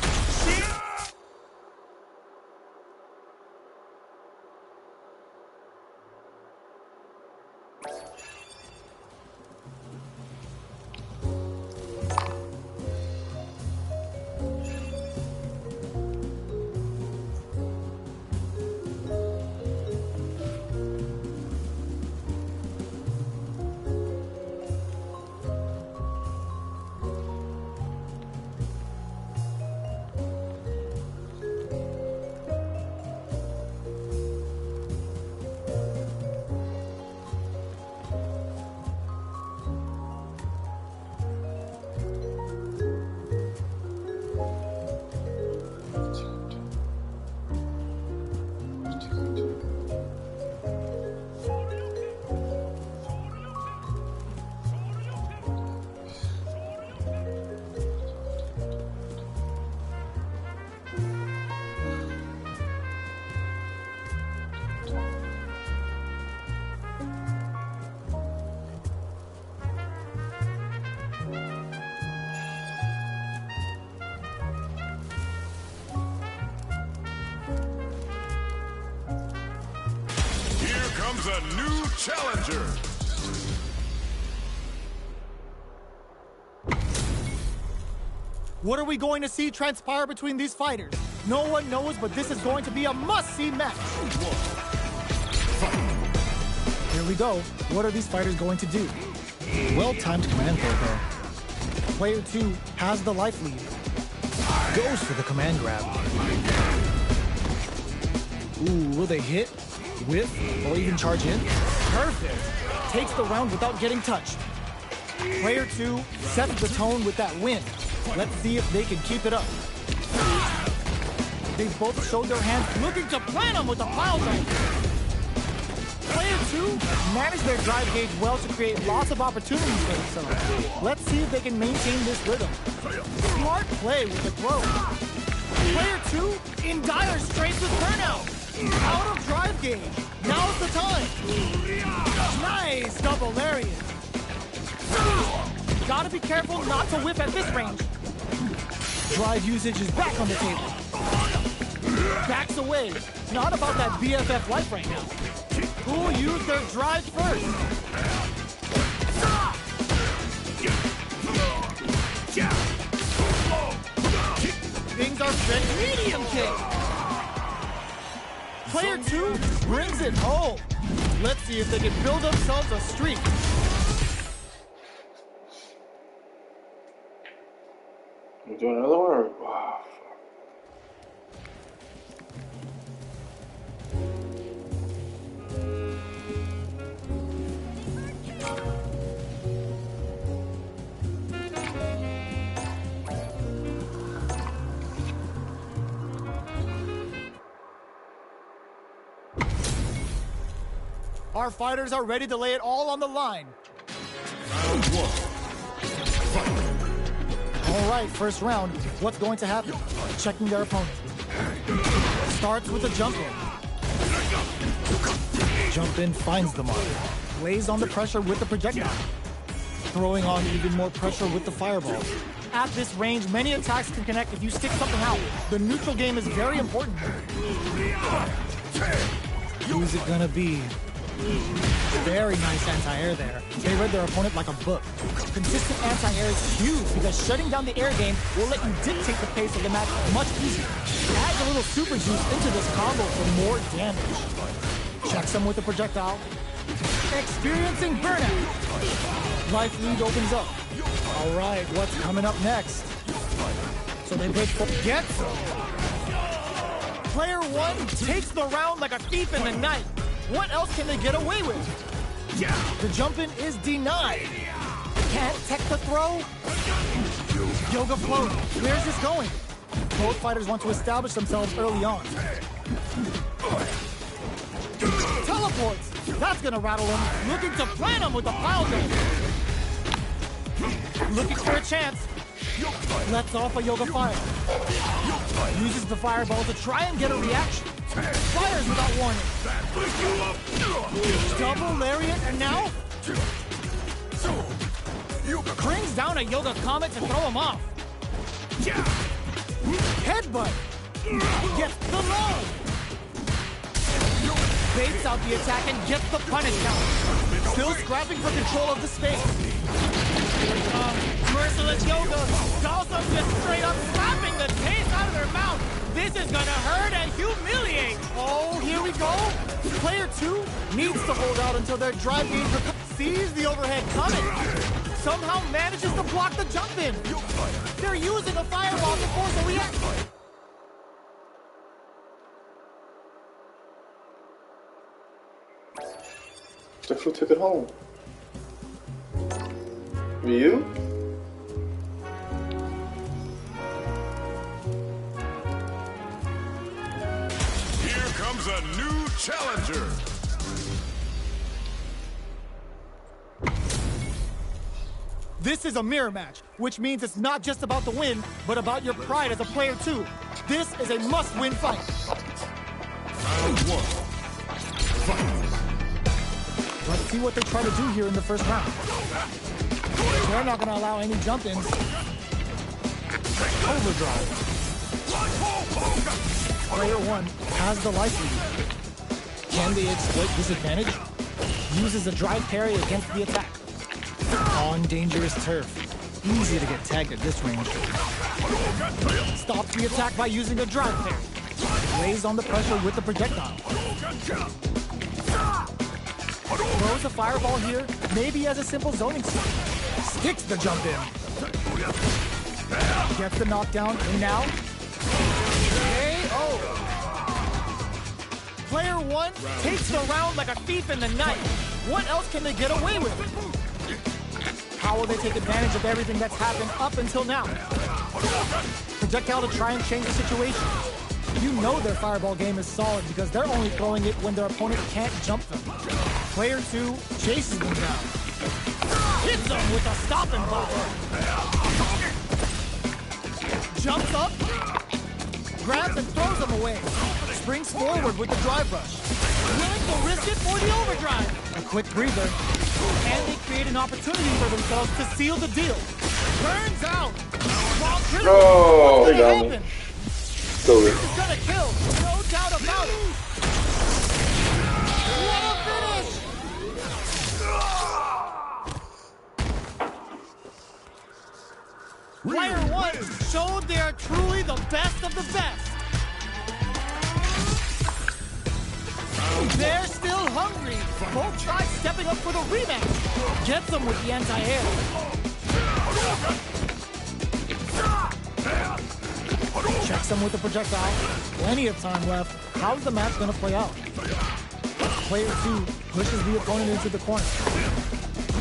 A new challenger. What are we going to see transpire between these fighters? No one knows, but this is going to be a must-see match. Here we go. What are these fighters going to do? Well-timed command throw there. Player 2 has the life lead. Goes for the command grab. Ooh, will they hit? Whip, or even charge in? Perfect! Takes the round without getting touched. Player 2 sets the tone with that win. Let's see if they can keep it up. They both showed their hands, looking to plant them with the pile driver. Player 2 managed their drive gauge well to create lots of opportunities for themselves. Let's see if they can maintain this rhythm. Smart play with the throw. Player 2 in dire straits with burnout. Out of drive gauge. Now's the time. Nice double lariat. Gotta be careful not to whip at this range. Drive usage is back on the table. Backs away. Not about that BFF life right now. Who'll use their drive first? Things are set. Medium kick. Player 2 brings it home. Let's see if they can build themselves a streak. We doing another one or? Wow. Our fighters are ready to lay it all on the line. Round 1. Fight. All right, first round. What's going to happen? Checking their opponent. Starts with a jump in. Jump in finds the mark. lays on the pressure with the projectile, throwing on even more pressure with the fireball. At this range, many attacks can connect if you stick something out. The neutral game is very important. Who's it gonna be? Very nice anti-air there. They read their opponent like a book. Consistent anti-air is huge because shutting down the air game will let you dictate the pace of the match much easier. Add a little super juice into this combo for more damage. Checks him with the projectile. Experiencing burnout. Life lead opens up. All right, what's coming up next? So they break for gets him. Player one takes the round like a thief in the night. What else can they get away with? The jump-in is denied. Can't tech the throw. Yoga float. Where's this going? Both fighters want to establish themselves early on. Teleports. That's gonna rattle him. Looking to plan him with the pile driver. Looking for a chance. Lets off a Yoga Fire. Uses the fireball to try and get a reaction. Fires without warning. Double lariat and now brings down a Yoga Comet to throw him off. Headbutt. Gets the low. Baits out the attack and gets the punish count. Still scrapping for control of the space. Merciless Yoga. Dalsum just straight up slapping the taste out of their mouth. This is gonna hurt and humiliate. Oh, here we go. Player two needs to hold out until their drive game sees the overhead coming. Somehow manages to block the jump in. They're using a fireball to force a reaction. Guess who took it home? Ryu? Here comes a new challenger. This is a mirror match, which means it's not just about the win, but about your pride as a player too. This is a must-win fight. Round one. Fight. Let's see what they try to do here in the first round. They're not going to allow any jump-ins. Overdrive. Player one has the life lead. Can they exploit this advantage? Uses a drive parry against the attack. On dangerous turf. Easy to get tagged at this range. Stops the attack by using a drive parry. Lays on the pressure with the projectile. Throws a fireball here, maybe as a simple zoning scheme. Sticks the jump in. Gets the knockdown, and now KO. Player one takes the round like a thief in the night. What else can they get away with? How will they take advantage of everything that's happened up until now? Projectile to try and change the situation. You know their fireball game is solid because they're only throwing it when their opponent can't jump them. Player two chases them down. Hits them with a stopping block. Jumps up, grabs and throws them away. Springs forward with the drive rush. Willing to risk it for the overdrive. A quick breather. And they create an opportunity for themselves to seal the deal. Burns out. Oh, they got me. So this is gonna kill, no doubt about it. What a finish! Player one showed they are truly the best of the best. They're still hungry. Both sides stepping up for the rematch. Gets them with the anti-air. Checks them with the projectile. Plenty of time left. How's the match gonna play out? Player two pushes the opponent into the corner.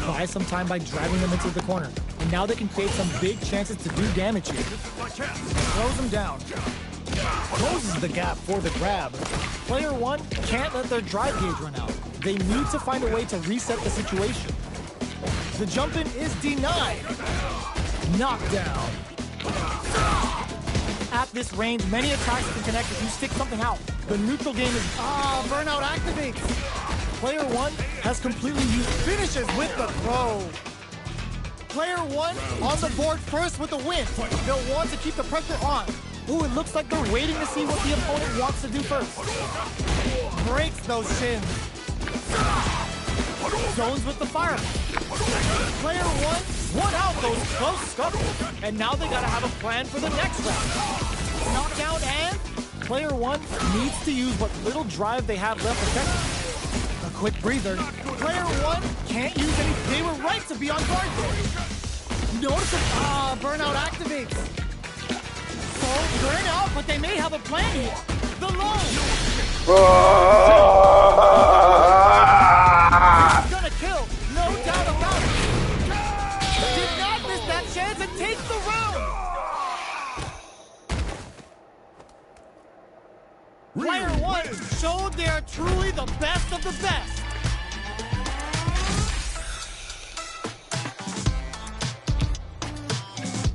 Buys some time by dragging them into the corner. And now they can create some big chances to do damage here. Throws them down. Closes the gap for the grab. Player one can't let their drive gauge run out. They need to find a way to reset the situation. The jump-in is denied. Knockdown. At this range, many attacks can connect if you stick something out. The neutral game is... burnout activates. Player 1 has completely used finishes with the throw. Player 1 on the board first with the win. They'll want to keep the pressure on. Ooh, it looks like they're waiting to see what the opponent wants to do first. Breaks those shins. Zones with the fire. Player 1 out those close scuffles. And now they gotta have a plan for the next round. Knockdown, and player 1 needs to use what little drive they have left effectively. A quick breather. Player 1 can't use any. They were right to be on guard there. Notice burnout activates. So burn out, but they may have a plan here. The low. It's gonna kill, no doubt about it. Did not miss that chance and takes the round. Player 1 showed they are truly the best of the best.